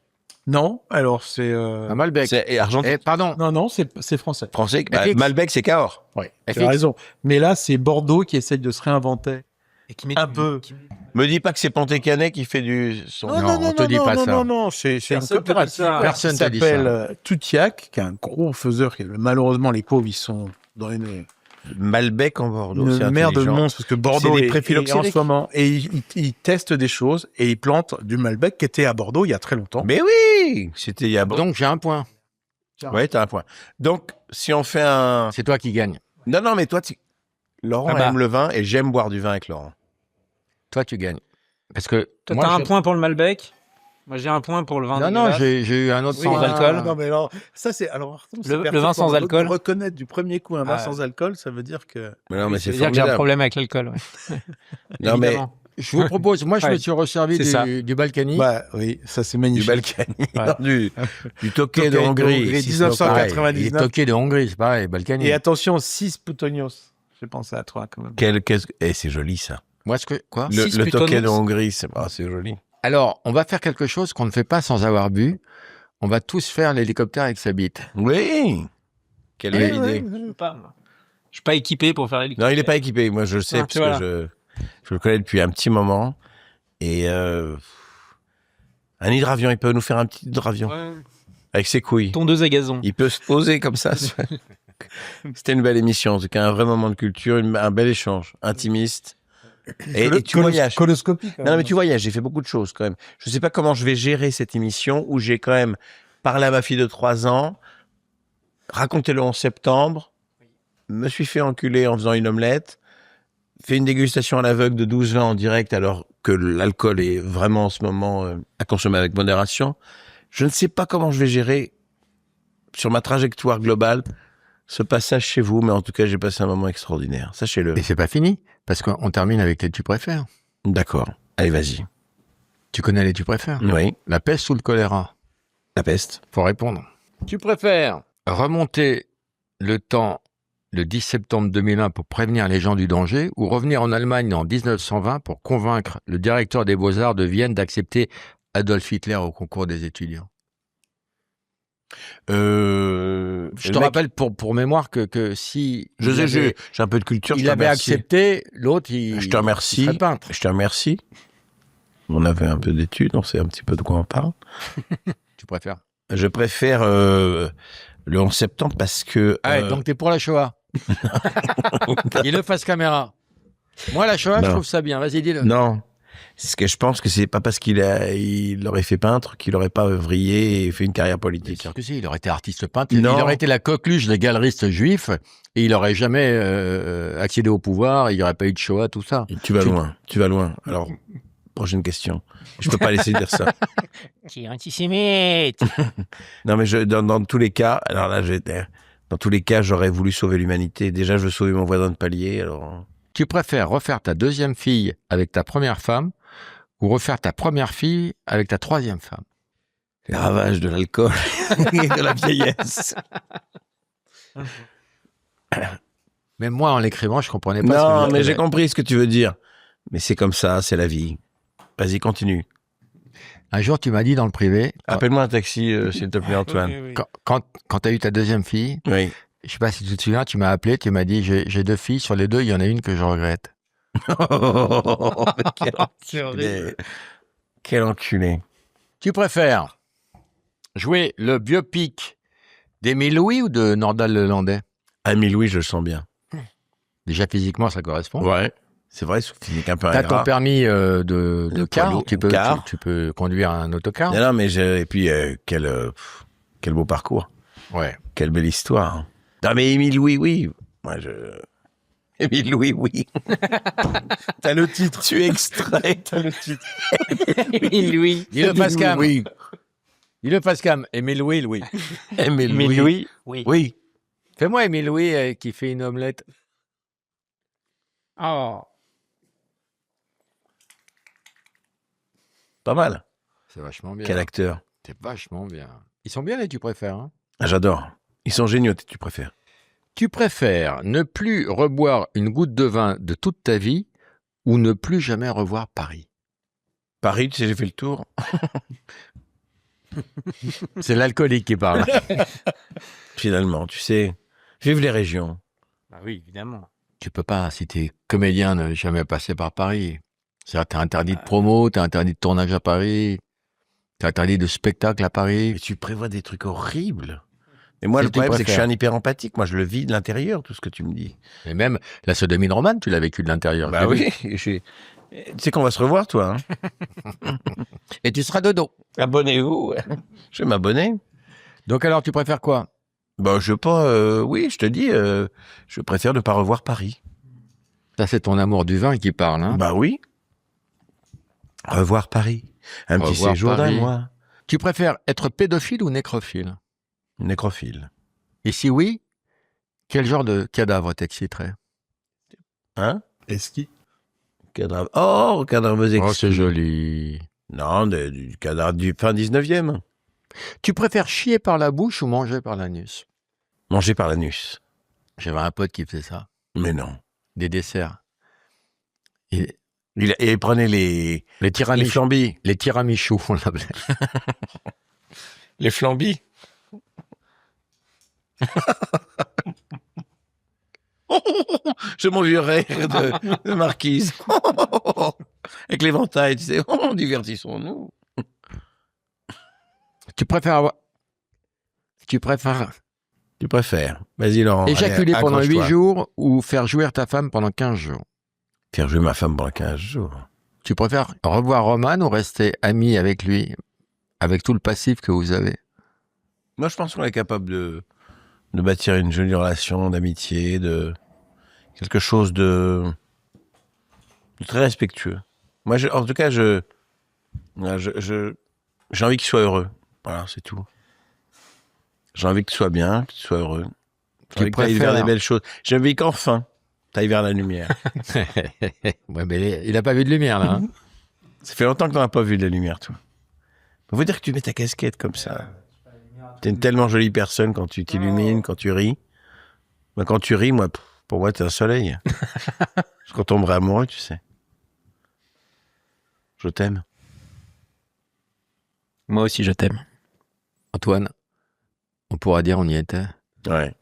S6: Non, alors c'est...
S1: Un Malbec.
S2: C'est argentin.
S1: Pardon.
S6: Non, c'est français.
S2: Français. Bah,
S1: FX.
S2: Malbec, c'est Cahors.
S6: Oui, tu
S1: FX.
S6: as raison. Mais là, c'est Bordeaux qui essaye de se réinventer.
S3: Et qui met
S6: Un peu.
S2: Me dis pas que c'est Ponté-Canet qui fait du son.
S1: Non, on te dit pas ça.
S6: Non, c'est un
S3: Personne te dit
S6: coopératif
S3: ça.
S1: Personne
S6: qui
S1: t'a dit
S6: s'appelle
S1: ça.
S6: Toutiac, qui est un gros faiseur. Malheureusement, les pauvres, ils sont dans une
S2: Malbec en Bordeaux. c'est
S6: merde de
S2: intelligent.
S6: monstre, parce que Bordeaux
S2: C'est des
S6: est en
S2: préphyloxériques.
S6: ce moment. Et ils testent des choses et ils plantent du Malbec qui était à Bordeaux il y a très longtemps.
S2: Mais oui, c'était il y a.
S1: Donc j'ai un point.
S2: Ouais, t'as un point. Donc, si on fait un.
S1: C'est toi qui gagne.
S2: Non, mais toi, Laurent
S3: Ah bah.
S2: aime le vin et j'aime boire du vin avec Laurent.
S1: Toi tu gagnes. Parce que
S3: Toi,
S1: moi,
S3: t'as un
S1: je-
S3: point pour le Malbec. Moi, j'ai un point pour le vin.
S1: Non,
S3: dégueulasse.
S1: j'ai eu un autre
S3: Oui,
S1: point.
S3: sans alcool.
S6: Non, mais alors, ça, c'est. Alors,
S3: Le vin sans alcool.
S6: Reconnaître du premier coup un vin
S3: Ah.
S6: sans alcool, ça veut dire que.
S2: Mais non, mais c'est
S3: C'est-à-dire que j'ai un
S2: formidable.
S3: problème avec l'alcool. Ouais.
S2: Non, mais
S3: Évidemment.
S1: Je vous propose, moi je
S3: Ouais.
S1: me suis resservi
S3: C'est ça.
S1: du Balkany.
S6: Bah oui, ça c'est
S2: du
S6: magnifique.
S2: Balkany,
S3: Ouais.
S2: non, du Tokay de
S6: Tokay de
S2: Hongrie.
S6: Hongrie,
S2: Si, c'est pas
S6: 1999.
S2: pareil.
S1: Il est toqué de Hongrie, c'est pareil, Balkany.
S6: Et attention, 6 Poutonios. J'ai pensé à toi quand même.
S2: C'est joli ça.
S1: Moi, quoi
S3: Six
S2: Le Tokay
S3: Plutonos.
S2: de Hongrie, c'est joli.
S1: Alors, on va faire quelque chose qu'on ne fait pas sans avoir bu. On va tous faire l'hélicoptère avec sa bite.
S2: Oui. Quelle belle idée.
S3: Je sais pas, moi. Je suis pas équipé pour faire l'hélicoptère.
S2: Non, il n'est pas équipé. Moi, je le sais
S3: Ah,
S2: parce
S3: tu vois,
S2: que je le connais depuis un petit moment. Et un hydravion, il peut nous faire un petit hydravion
S3: Ouais.
S2: avec ses couilles.
S3: Tondeuse à gazon.
S2: Il peut se poser comme ça. C'était une belle émission, en tout cas, un vrai moment de culture, un bel échange, intimiste. Et tu voyages.
S6: Coloscopique.
S2: Non, mais tu voyages, j'ai fait beaucoup de choses quand même. Je ne sais pas comment je vais gérer cette émission où j'ai quand même parlé à ma fille de 3 ans, raconté le 11 septembre, me suis fait enculer en faisant une omelette, fait une dégustation à l'aveugle de 12 vins en direct alors que l'alcool est vraiment en ce moment à consommer avec modération. Je ne sais pas comment je vais gérer sur ma trajectoire globale ce passage chez vous, mais en tout cas, j'ai passé un moment extraordinaire. Sachez-le.
S1: Et c'est pas fini, parce qu'on termine avec les tu préfères.
S2: D'accord. Allez, vas-y.
S1: Tu connais les tu préfères?
S2: Oui.
S1: La peste ou le choléra?
S2: La peste.
S1: Faut répondre. Tu préfères remonter le temps le 10 septembre 2001 pour prévenir les gens du danger ou revenir en Allemagne en 1920 pour convaincre le directeur des Beaux-Arts de Vienne d'accepter Adolf Hitler au concours des étudiants? Je te rappelle pour mémoire que si
S2: j'ai un peu de culture.
S1: Il avait accepté, l'autre,
S2: je te remercie.
S1: Il serait peintre.
S2: Je te remercie. On avait un peu d'études, on sait un petit peu de quoi on parle.
S1: Tu préfères?
S2: Je préfère le 11 septembre parce que...
S1: donc t'es pour la Shoah. Dis-le face caméra. Moi, la Shoah, je trouve ça bien. Vas-y, dis-le.
S2: Non. C'est que je pense que c'est pas parce qu'il aurait fait peintre qu'il aurait pas vrillé et fait une carrière politique.
S1: C'est sûr que si, il aurait été artiste peintre. Il aurait été la coqueluche des galeristes juifs et il aurait jamais accédé au pouvoir. Il n'y aurait pas eu de Shoah, tout ça.
S2: Tu vas loin. Alors, prochaine question. Je peux pas laisser dire ça.
S3: Tu es antisémite.
S2: Non, mais dans tous les cas, alors là, dans tous les cas, j'aurais voulu sauver l'humanité. Déjà, je veux sauver mon voisin de palier, alors...
S1: Tu préfères refaire ta deuxième fille avec ta première femme ou refaire ta première fille avec ta troisième femme?
S2: Les ravages de l'alcool et de la vieillesse.
S1: Même moi, en l'écrivant, je comprenais pas.
S2: Non, mais j'ai compris ce que tu veux dire. Mais c'est comme ça, c'est la vie. Vas-y, continue.
S1: Un jour, tu m'as dit dans le privé...
S2: Appelle-moi un taxi, s'il te plaît, Antoine.
S3: Oui.
S1: Quand tu as eu ta deuxième fille,
S2: Oui.
S1: je sais pas si tu te souviens, tu m'as appelé, tu m'as dit, j'ai 2 filles, sur les 2, il y en a une que je regrette.
S2: Quel enculé.
S1: Tu préfères jouer le biopic d'Émile Louis ou de Nordal Lelandais?
S2: Émile Louis, je le sens bien.
S1: Déjà, physiquement, ça correspond.
S2: Ouais. C'est vrai, physique un peu
S1: T'as ton
S2: ingrat.
S1: permis de car,
S2: car.
S1: Tu peux conduire un autocar.
S2: Non, mais et puis, quel beau parcours.
S1: Ouais.
S2: Quelle belle histoire. Non, mais Émile Louis, oui. Moi, Émile Louis, oui.
S6: T'as le titre.
S2: Tu es extrait.
S6: T'as le titre.
S3: Émile Louis.
S1: Dis-le Pascal.
S2: Oui.
S1: Dis-le Pascal. Émile Louis, Louis.
S2: Émile Louis.
S3: Louis. Oui.
S2: Oui.
S1: Fais-moi Émile Louis qui fait une omelette.
S3: Oh.
S2: Pas mal.
S1: C'est vachement bien.
S2: Quel acteur.
S1: C'est vachement bien. Ils sont bien les tu préfères. Hein.
S2: Ah, j'adore. Ils sont géniaux, tu préfères.
S1: Tu préfères ne plus reboire une goutte de vin de toute ta vie ou ne plus jamais revoir Paris?
S2: Paris, tu sais, j'ai fait le tour.
S1: C'est l'alcoolique qui parle.
S2: Finalement, tu sais, vive les régions.
S3: Bah oui, évidemment.
S1: Tu peux pas, si t'es comédien, ne jamais passer par Paris. C'est-à-dire, t'es interdit de promo, t'es interdit de tournage à Paris, t'es interdit de spectacle à Paris.
S2: Mais tu prévois des trucs horribles. Et moi,
S1: C'est
S2: le
S1: que tu
S2: problème, c'est que je suis
S1: préfères.
S2: un hyper empathique. Moi, je le vis de l'intérieur, tout ce que tu me dis.
S1: Et même la sodomie romane, tu l'as vécu de l'intérieur.
S2: Bah
S1: je l'ai
S2: oui.
S1: vu.
S2: Tu sais qu'on va se revoir, toi. Hein.
S1: Et tu seras de dos.
S2: Abonnez-vous. Je vais m'abonner.
S1: Donc alors, tu préfères quoi?
S2: Bah, je veux pas. Oui, je te dis, je préfère ne pas revoir Paris.
S1: Ça, c'est ton amour du vin qui parle. Hein.
S2: Bah oui. Revoir Paris. Un petit
S1: Revoir
S2: séjour d'un
S1: Paris.
S2: mois.
S1: Tu préfères être pédophile ou nécrophile?
S2: Nécrophile.
S1: Et si oui, quel genre de cadavre t'exciterait?
S2: Hein?
S6: Esqui.
S2: Cadavre. Oh, cadavre exquis.
S1: Oh, c'est joli.
S2: Non, du cadavre du fin 19e.
S1: Tu préfères chier par la bouche ou manger par l'anus?
S2: Mangé par l'anus.
S1: J'avais un pote qui faisait ça.
S2: Mais non.
S1: Des desserts. Et
S2: Et prenez les
S1: les
S2: flambis.
S1: Les tiramisu, on l'appelait.
S2: Les flambis. J'ai mon vieux rire de marquise. Avec l'éventail, tu sais. Divertissons-nous.
S1: Tu préfères
S2: Tu préfères. Vas-y, Laurent.
S1: éjaculer
S2: allez,
S1: pendant 8
S2: accroche-toi.
S1: jours ou faire jouir ta femme pendant 15 jours?
S2: Faire jouer ma femme pendant 15 jours.
S1: Tu préfères revoir Roman ou rester ami avec lui, avec tout le passif que vous avez?
S2: Moi, je pense qu'on est capable de bâtir une jolie relation d'amitié, de quelque chose de très respectueux. Moi, en tout cas, j'ai envie qu'il soit heureux. Voilà, c'est tout. J'ai envie que tu sois bien, que tu sois heureux. J'ai envie que tu ailles vers des belles choses. J'ai envie qu'enfin, tu ailles vers la lumière.
S1: Ouais, mais il n'a pas vu de lumière, là. Hein.
S2: Ça fait longtemps que tu n'as pas vu de la lumière, toi. Il faut dire que tu mets ta casquette comme ça. Tu es une tellement jolie personne quand tu t'illumines, quand tu ris. Moi, quand tu ris, moi, pour moi, tu es un soleil. Je retomberai amoureux, tu sais. Je t'aime.
S3: Moi aussi, je t'aime.
S1: Antoine, On pourra dire on y était.
S2: Ouais.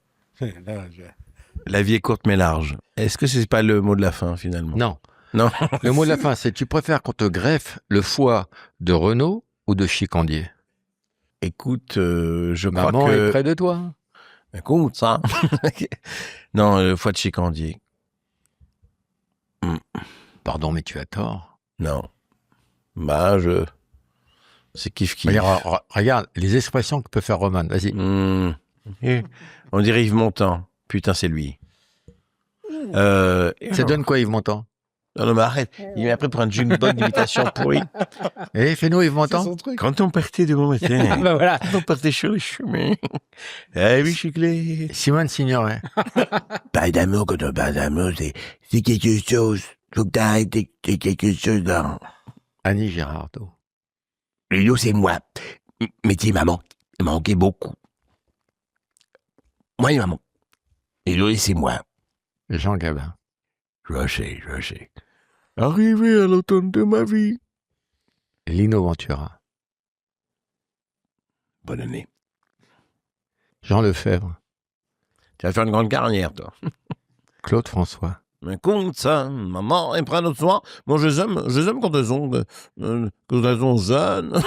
S2: La vie est courte mais large. Est-ce que c'est pas le mot de la fin finalement?
S1: Non.
S2: Non.
S1: Le mot de la fin, c'est tu préfères qu'on te greffe le foie de Renaud ou de Chicandier?
S2: Écoute, je crois
S1: Maman
S2: que...
S1: est près de toi.
S2: Écoute, ça. Non, le foie de Chicandier.
S1: Pardon, mais tu as tort.
S2: Non. Bah, c'est kiff-kiff.
S1: Regarde, les expressions que peut faire Roman. Vas-y.
S2: On dirait Yves Montand. Putain, c'est lui.
S1: Ça donne quoi, Yves Montand?
S2: Non, mais arrête. Il m'a pris pour une bonne imitation pourrie.
S1: Eh, fais-nous Yves Montand.
S2: Quand on partait de bon matin,
S3: Bah voilà.
S2: quand on partait sur le chemin, ah oui, je suis clair.
S1: Simone Signoret.
S2: Pas d'amour quand on parle d'amour, c'est quelque chose. Faut que t'arrêtes, c'est quelque chose là.
S1: Annie Girardot.
S2: Lilo, c'est moi. Mais tu sais, maman, il m'a manqué beaucoup. Moi et maman. Lilo, c'est moi.
S1: Jean Gabin.
S2: Je sais. Arrivé à l'automne de ma vie.
S1: Lino Ventura.
S2: Bonne année.
S1: Jean Lefebvre.
S2: Tu vas faire une grande carrière, toi.
S1: Claude François.
S2: Mais compte ça, maman, et prends notre soin. Moi, je les aime quand elles sont jeunes.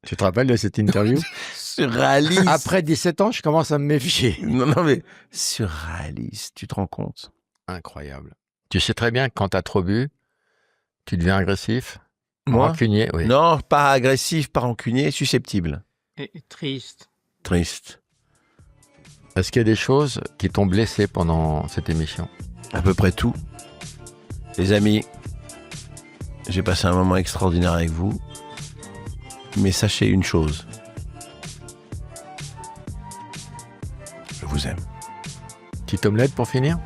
S1: Tu te rappelles de cette interview?
S2: Surréaliste.
S1: Après 17 ans, je commence à me méfier.
S2: Non, mais surréaliste, tu te rends compte?
S1: Incroyable. Tu sais très bien que quand t'as trop bu, tu deviens agressif.
S2: Moi?
S1: Rancunier, oui.
S2: Non, pas agressif, pas rancunier, susceptible.
S3: Et triste.
S2: Triste.
S1: Est-ce qu'il y a des choses qui t'ont blessé pendant cette émission?
S2: À peu près tout. Les amis, j'ai passé un moment extraordinaire avec vous. Mais sachez une chose. Je vous aime.
S1: Petite omelette pour finir?